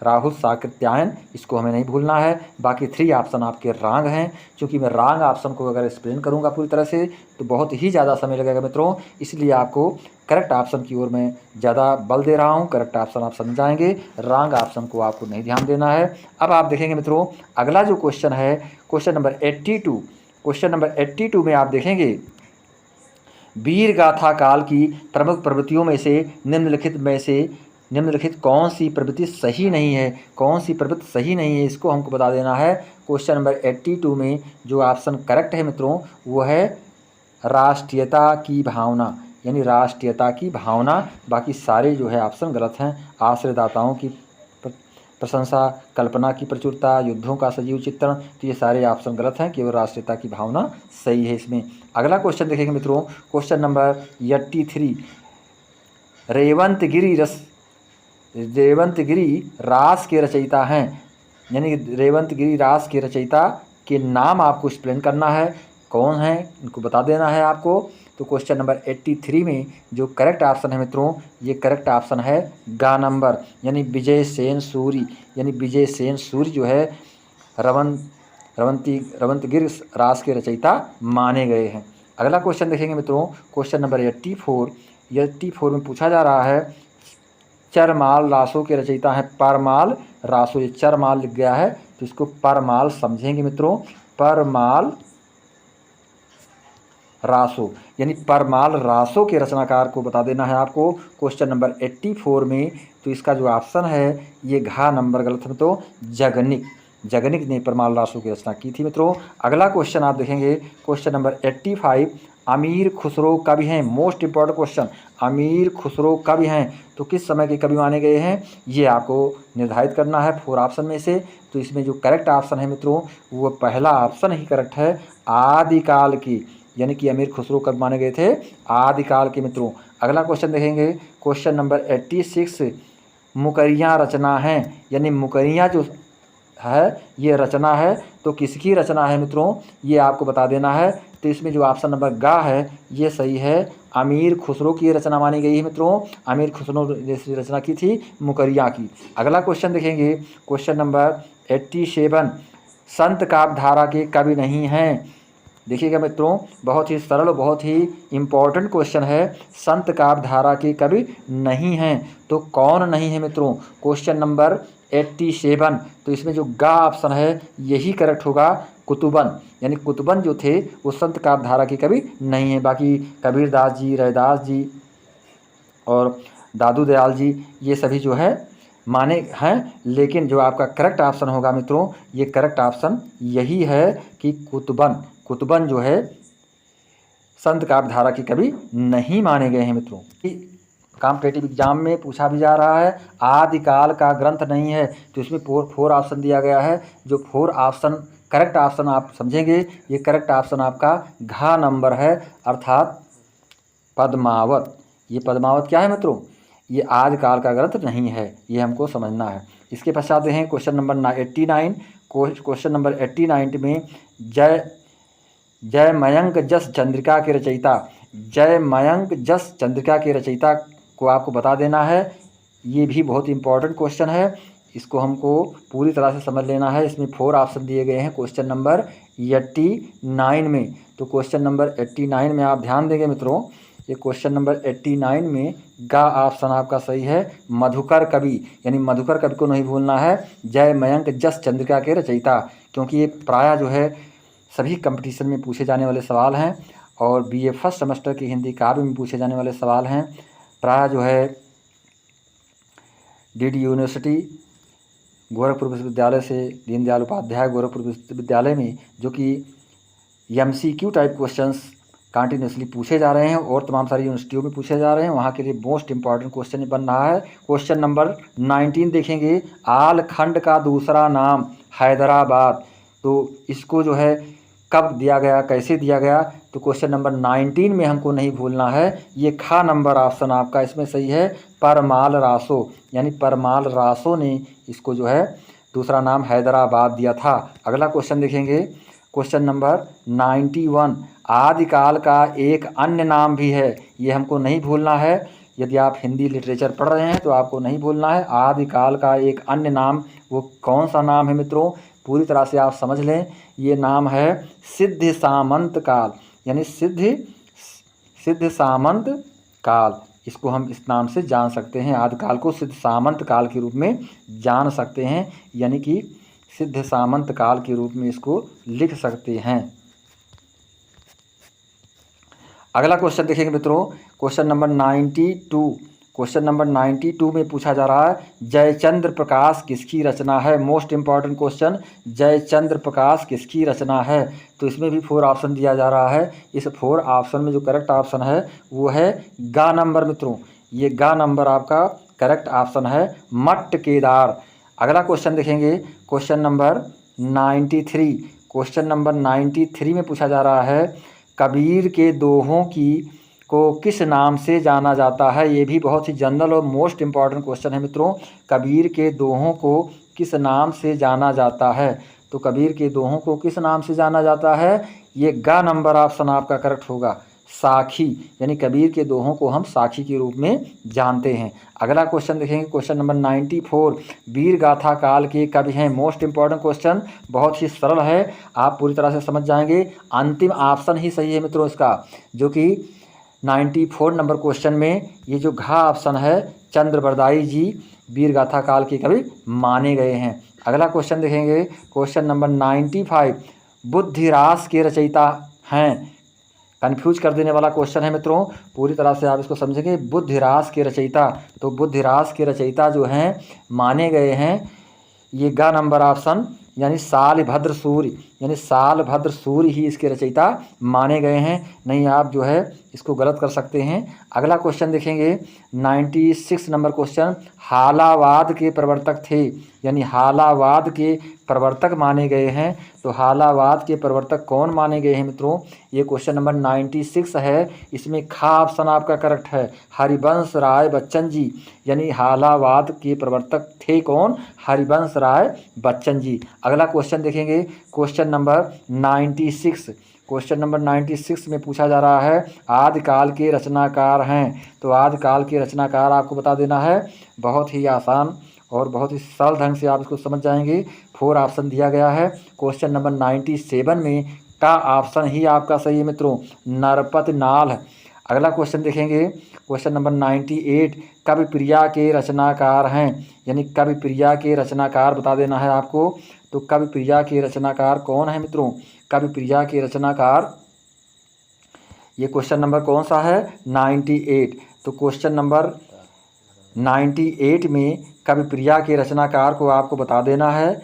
राहुल साकृत्यायन। इसको हमें नहीं भूलना है। बाकी 3 ऑप्शन आपके रॉन्ग हैं। क्योंकि मैं रॉन्ग ऑप्शन को अगर एक्सप्लेन करूंगा पूरी तरह से तो बहुत ही ज़्यादा समय लगेगा मित्रों, इसलिए आपको करेक्ट ऑप्शन की ओर मैं ज़्यादा बल दे रहा हूं। करेक्ट ऑप्शन आप समझाएंगे, रॉन्ग ऑप्शन को आपको नहीं ध्यान देना है। अब आप देखेंगे मित्रों अगला जो क्वेश्चन है क्वेश्चन नंबर 82। क्वेश्चन नंबर 82 में आप देखेंगे वीर गाथा काल की प्रमुख प्रवृत्तियों में से निम्नलिखित कौन सी प्रवृत्ति सही नहीं है, कौन सी प्रवृत्ति सही नहीं है इसको हमको बता देना है। क्वेश्चन नंबर 82 में जो ऑप्शन करेक्ट है मित्रों वो है राष्ट्रीयता की भावना, यानी राष्ट्रीयता की भावना। बाकी सारे जो है ऑप्शन गलत हैं। आश्रयदाताओं की प्रशंसा, कल्पना की प्रचुरता, युद्धों का सजीव चित्रण, तो ये सारे ऑप्शन गलत हैं, केवल राष्ट्रीयता की भावना सही है इसमें। अगला क्वेश्चन देखेंगे मित्रों क्वेश्चन नंबर 83, रेवंतगिरी रास के रचयिता हैं, यानी रेवंतगिरी रास के रचयिता के नाम आपको एक्सप्लेन करना है, कौन है इनको बता देना है आपको। तो क्वेश्चन नंबर 83 में जो करेक्ट ऑप्शन है मित्रों ये करेक्ट ऑप्शन है गा नंबर, यानी विजय सेन सूरी, यानी विजय सेन सूरी जो है रेवंतगिरी रास के रचयिता माने गए हैं। अगला क्वेश्चन देखेंगे मित्रों क्वेश्चन नंबर 84 में पूछा जा रहा है चरमाल रासो के रचयिता हैं परमाल रासो। ये चरमाल लिख गया है तो इसको परमाल समझेंगे मित्रों, परमाल रासो, यानी परमाल रासो के रचनाकार को बता देना है आपको क्वेश्चन नंबर 84 में। तो इसका जो ऑप्शन है ये घा नंबर गलत है तो जगनिक ने परमाल रासो की रचना की थी मित्रों। अगला क्वेश्चन आप देखेंगे क्वेश्चन नंबर 85, अमीर खुसरो कवि हैं, मोस्ट इंपॉर्टेंट क्वेश्चन, अमीर खुसरो कवि हैं तो किस समय के कवि माने गए हैं, ये आपको निर्धारित करना है 4 ऑप्शन में से। तो इसमें जो करेक्ट ऑप्शन है मित्रों वो पहला ऑप्शन ही करेक्ट है, आदिकाल की, यानी कि अमीर खुसरो कब माने गए थे, आदिकाल के मित्रों। अगला क्वेश्चन देखेंगे, क्वेश्चन नंबर 86, मुकरियाँ रचना हैं, यानी मुकरियाँ जो है ये रचना है तो किसकी रचना है मित्रों, ये आपको बता देना है। तो इसमें जो ऑप्शन नंबर गा है ये सही है, अमीर खुसरो की रचना मानी गई है मित्रों, अमीर खुसरो ने रचना की थी मुकरियाँ की। अगला क्वेश्चन देखेंगे, क्वेश्चन नंबर 87, संत काव्यधारा के कवि नहीं हैं। देखिएगा मित्रों बहुत ही सरल, बहुत ही इम्पोर्टेंट क्वेश्चन है, संत काव्यधारा के कवि नहीं हैं तो कौन नहीं है मित्रों, क्वेश्चन नंबर 87। तो इसमें जो गा ऑप्शन है यही करेक्ट होगा, कुतुबन, यानी कुतुबन जो थे वो संत काव्यधारा के कवि नहीं हैं। बाकी कबीरदास जी, रैदास जी और दादू दयाल जी ये सभी जो है माने हैं, लेकिन जो आपका करेक्ट ऑप्शन होगा मित्रों ये करेक्ट ऑप्शन यही है कि कुतुबन जो है संत काव्यधारा के कवि नहीं माने गए हैं मित्रों। कॉम्पिटेटिव एग्जाम में पूछा भी जा रहा है आदिकाल का ग्रंथ नहीं है, तो इसमें 4 ऑप्शन दिया गया है। जो 4 ऑप्शन करेक्ट ऑप्शन आप समझेंगे, ये करेक्ट ऑप्शन आपका घ नंबर है, अर्थात पद्मावत। ये पद्मावत क्या है मित्रों, ये आदिकाल का ग्रंथ नहीं है, ये हमको समझना है। इसके पश्चात हैं क्वेश्चन नंबर 89, क्वेश्चन नंबर 89 में जय मयंक जस चंद्रिका के रचयिता, जय मयंक जस चंद्रिका के रचयिता को आपको बता देना है। ये भी बहुत इंपॉर्टेंट क्वेश्चन है, इसको हमको पूरी तरह से समझ लेना है। इसमें 4 ऑप्शन दिए गए हैं क्वेश्चन नंबर 89 में। तो क्वेश्चन नंबर 89 में आप ध्यान देंगे मित्रों, ये क्वेश्चन नंबर 89 में गा ऑप्शन आपका सही है, मधुकर कवि, यानी मधुकर कवि को नहीं भूलना है, जय मयंक जस चंद्रिका के रचयिता, क्योंकि ये प्रायः जो है सभी कंपटीशन में पूछे जाने वाले सवाल हैं और बीए फर्स्ट सेमेस्टर की हिंदी काव्य में पूछे जाने वाले सवाल हैं। प्रायः जो है डीडी यूनिवर्सिटी गोरखपुर विश्वविद्यालय से दीनदयाल उपाध्याय गोरखपुर विश्वविद्यालय में जो कि MCQ टाइप क्वेश्चंस कंटिन्यूसली पूछे जा रहे हैं और तमाम सारी यूनिवर्सिटियों में पूछे जा रहे हैं, वहाँ के लिए मोस्ट इंपॉर्टेंट क्वेश्चन बन रहा है। क्वेश्चन नंबर 19 देखेंगे, आल खंड का दूसरा नाम हैदराबाद, तो इसको जो है कब दिया गया, कैसे दिया गया, तो क्वेश्चन नंबर 19 में हमको नहीं भूलना है, ये खा नंबर ऑप्शन आपका इसमें सही है, परमाल रासो, यानी परमाल रासो ने इसको जो है दूसरा नाम हैदराबाद दिया था। अगला क्वेश्चन देखेंगे, क्वेश्चन नंबर 91, आदिकाल का एक अन्य नाम भी है, ये हमको नहीं भूलना है। यदि आप हिंदी लिटरेचर पढ़ रहे हैं तो आपको नहीं भूलना है, आदिकाल का एक अन्य नाम, वो कौन सा नाम है मित्रों, पूरी तरह से आप समझ लें, ये नाम है सिद्ध सामंत काल, यानी सिद्ध सामंत काल, इसको हम इस नाम से जान सकते हैं, आदिकाल को सिद्ध सामंत काल के रूप में जान सकते हैं, यानी कि सिद्ध सामंत काल के रूप में इसको लिख सकते हैं। अगला क्वेश्चन देखेंगे मित्रों, क्वेश्चन नंबर 92, क्वेश्चन नंबर 92 में पूछा जा रहा है जयचंद्र प्रकाश किसकी रचना है, मोस्ट इंपॉर्टेंट क्वेश्चन, जयचंद्र प्रकाश किसकी रचना है। तो इसमें भी 4 ऑप्शन दिया जा रहा है, इस 4 ऑप्शन में जो करेक्ट ऑप्शन है वो है गा नंबर मित्रों, ये गा नंबर आपका करेक्ट ऑप्शन है, मट्ट केदार। अगला क्वेश्चन देखेंगे, क्वेश्चन नंबर 93, क्वेश्चन नंबर 93 में पूछा जा रहा है कबीर के दोहों को किस नाम से जाना जाता है, ये भी बहुत ही जनरल और मोस्ट इम्पॉर्टेंट क्वेश्चन है मित्रों, कबीर के दोहों को किस नाम से जाना जाता है। तो कबीर के दोहों को किस नाम से जाना जाता है, ये गा नंबर ऑप्शन आपका करेक्ट होगा, साखी, यानी कबीर के दोहों को हम साखी के रूप में जानते हैं। अगला क्वेश्चन देखेंगे, क्वेश्चन नंबर 94, वीर गाथा काल के कवि हैं, मोस्ट इंपॉर्टेंट क्वेश्चन, बहुत ही सरल है, आप पूरी तरह से समझ जाएंगे, अंतिम ऑप्शन ही सही है मित्रों इसका, जो कि 94 नंबर क्वेश्चन में ये जो घा ऑप्शन है, चंद्रबरदाई जी वीर गाथा काल के कवि माने गए हैं। अगला क्वेश्चन देखेंगे, क्वेश्चन नंबर 95, बुद्धिरास के रचयिता हैं, कन्फ्यूज कर देने वाला क्वेश्चन है मित्रों, पूरी तरह से आप इसको समझेंगे, बुद्धिरास के रचयिता, तो बुद्धिरास के रचयिता जो हैं माने गए हैं, ये गा नंबर ऑप्शन यानी शालभद्र सूर्य, यानी शालभद्र सूर्य ही इसके रचयिता माने गए हैं। नहीं आप जो है इसको गलत कर सकते हैं। अगला क्वेश्चन देखेंगे 96 नंबर क्वेश्चन, हालावाद के प्रवर्तक थे, यानी हालावाद के प्रवर्तक माने गए हैं। तो हालावाद के प्रवर्तक कौन माने गए हैं मित्रों, ये क्वेश्चन नंबर 96 है। इसमें खा ऑप्शन आपका करेक्ट है, हरिवंश राय बच्चन जी, यानी हालावाद के प्रवर्तक थे कौन, हरिवंश राय बच्चन जी। अगला क्वेश्चन देखेंगे क्वेश्चन नंबर 96। क्वेश्चन नंबर 96 में पूछा जा रहा है आदिकाल के रचनाकार हैं। तो आदिकाल के रचनाकार आपको बता देना है, बहुत ही आसान और बहुत ही सरल ढंग से आप इसको समझ जाएंगे। 4 ऑप्शन दिया गया है। क्वेश्चन नंबर 97 में का ऑप्शन ही आपका सही है मित्रों, नरपत नाल। अगला क्वेश्चन देखेंगे क्वेश्चन नंबर 98, कवि प्रिया के रचनाकार हैं, यानी कवि प्रिया के रचनाकार बता देना है आपको। तो कवि प्रिया के रचनाकार कौन है मित्रों, कवि प्रिया के रचनाकार, ये क्वेश्चन नंबर कौन सा है 98। तो क्वेश्चन नंबर 98 में कवि प्रिया के रचनाकार को आपको बता देना है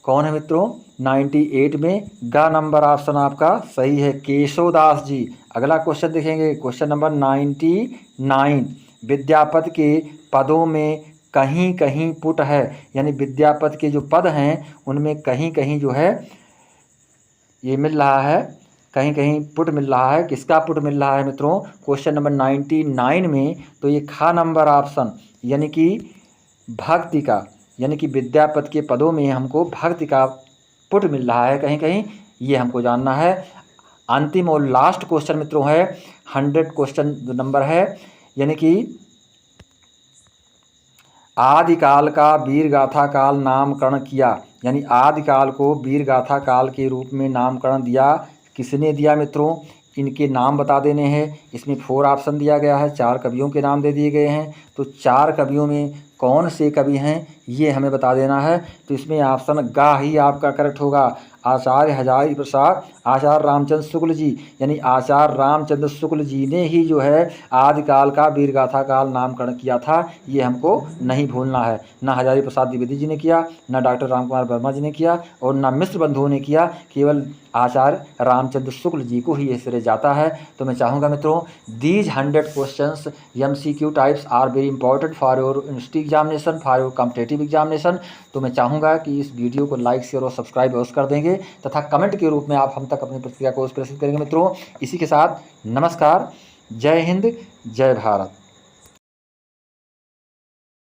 कौन है मित्रों, 98 में ग नंबर ऑप्शन आपका सही है, केशवदास जी। अगला क्वेश्चन देखेंगे क्वेश्चन नंबर 99, विद्यापति के पदों में कहीं कहीं पुट है, यानी विद्यापति के जो पद हैं उनमें कहीं कहीं जो है ये मिल रहा है, कहीं कहीं पुट मिल रहा है। किसका पुट मिल रहा है मित्रों, क्वेश्चन नंबर 99 में तो ये खा नंबर ऑप्शन, यानी कि भक्ति का, यानी कि विद्यापति के पदों में हमको भक्ति का पुट मिल रहा है कहीं कहीं, ये हमको जानना है। अंतिम और लास्ट क्वेश्चन मित्रों है 100 क्वेश्चन जो नंबर है, यानी कि आदिकाल का वीरगाथा काल नामकरण किया, यानी आदिकाल को वीरगाथा काल के रूप में नामकरण दिया, किसने दिया मित्रों, इनके नाम बता देने हैं। इसमें 4 ऑप्शन दिया गया है, 4 कवियों के नाम दे दिए गए हैं। तो 4 कवियों में कौन से कवि हैं ये हमें बता देना है। तो इसमें ऑप्शन गा ही आपका करेक्ट होगा, आचार्य हजारी प्रसाद, आचार्य रामचंद्र शुक्ल जी, यानी आचार्य रामचंद्र शुक्ल जी ने ही जो है आदिकाल का वीरगाथा काल नामकरण किया था, ये हमको नहीं भूलना है। ना हजारी प्रसाद द्विवेदी जी ने किया, ना डॉक्टर रामकुमार वर्मा जी ने किया और ना मिश्र बंधुओं ने किया, केवल आचार्य रामचंद्र शुक्ल जी को ही ये श्रेय जाता है। तो मैं चाहूँगा मित्रों these 100 questions MCQ types are very important for your university examination, for your competitive examination. तो मैं चाहूँगा कि इस वीडियो को लाइक शेयर और सब्सक्राइब अवश्य कर देंगे तथा कमेंट के रूप में आप हम तक अपनी प्रतिक्रिया को प्रेषित करेंगे मित्रों। इसी के साथ नमस्कार, जय हिंद, जय भारत।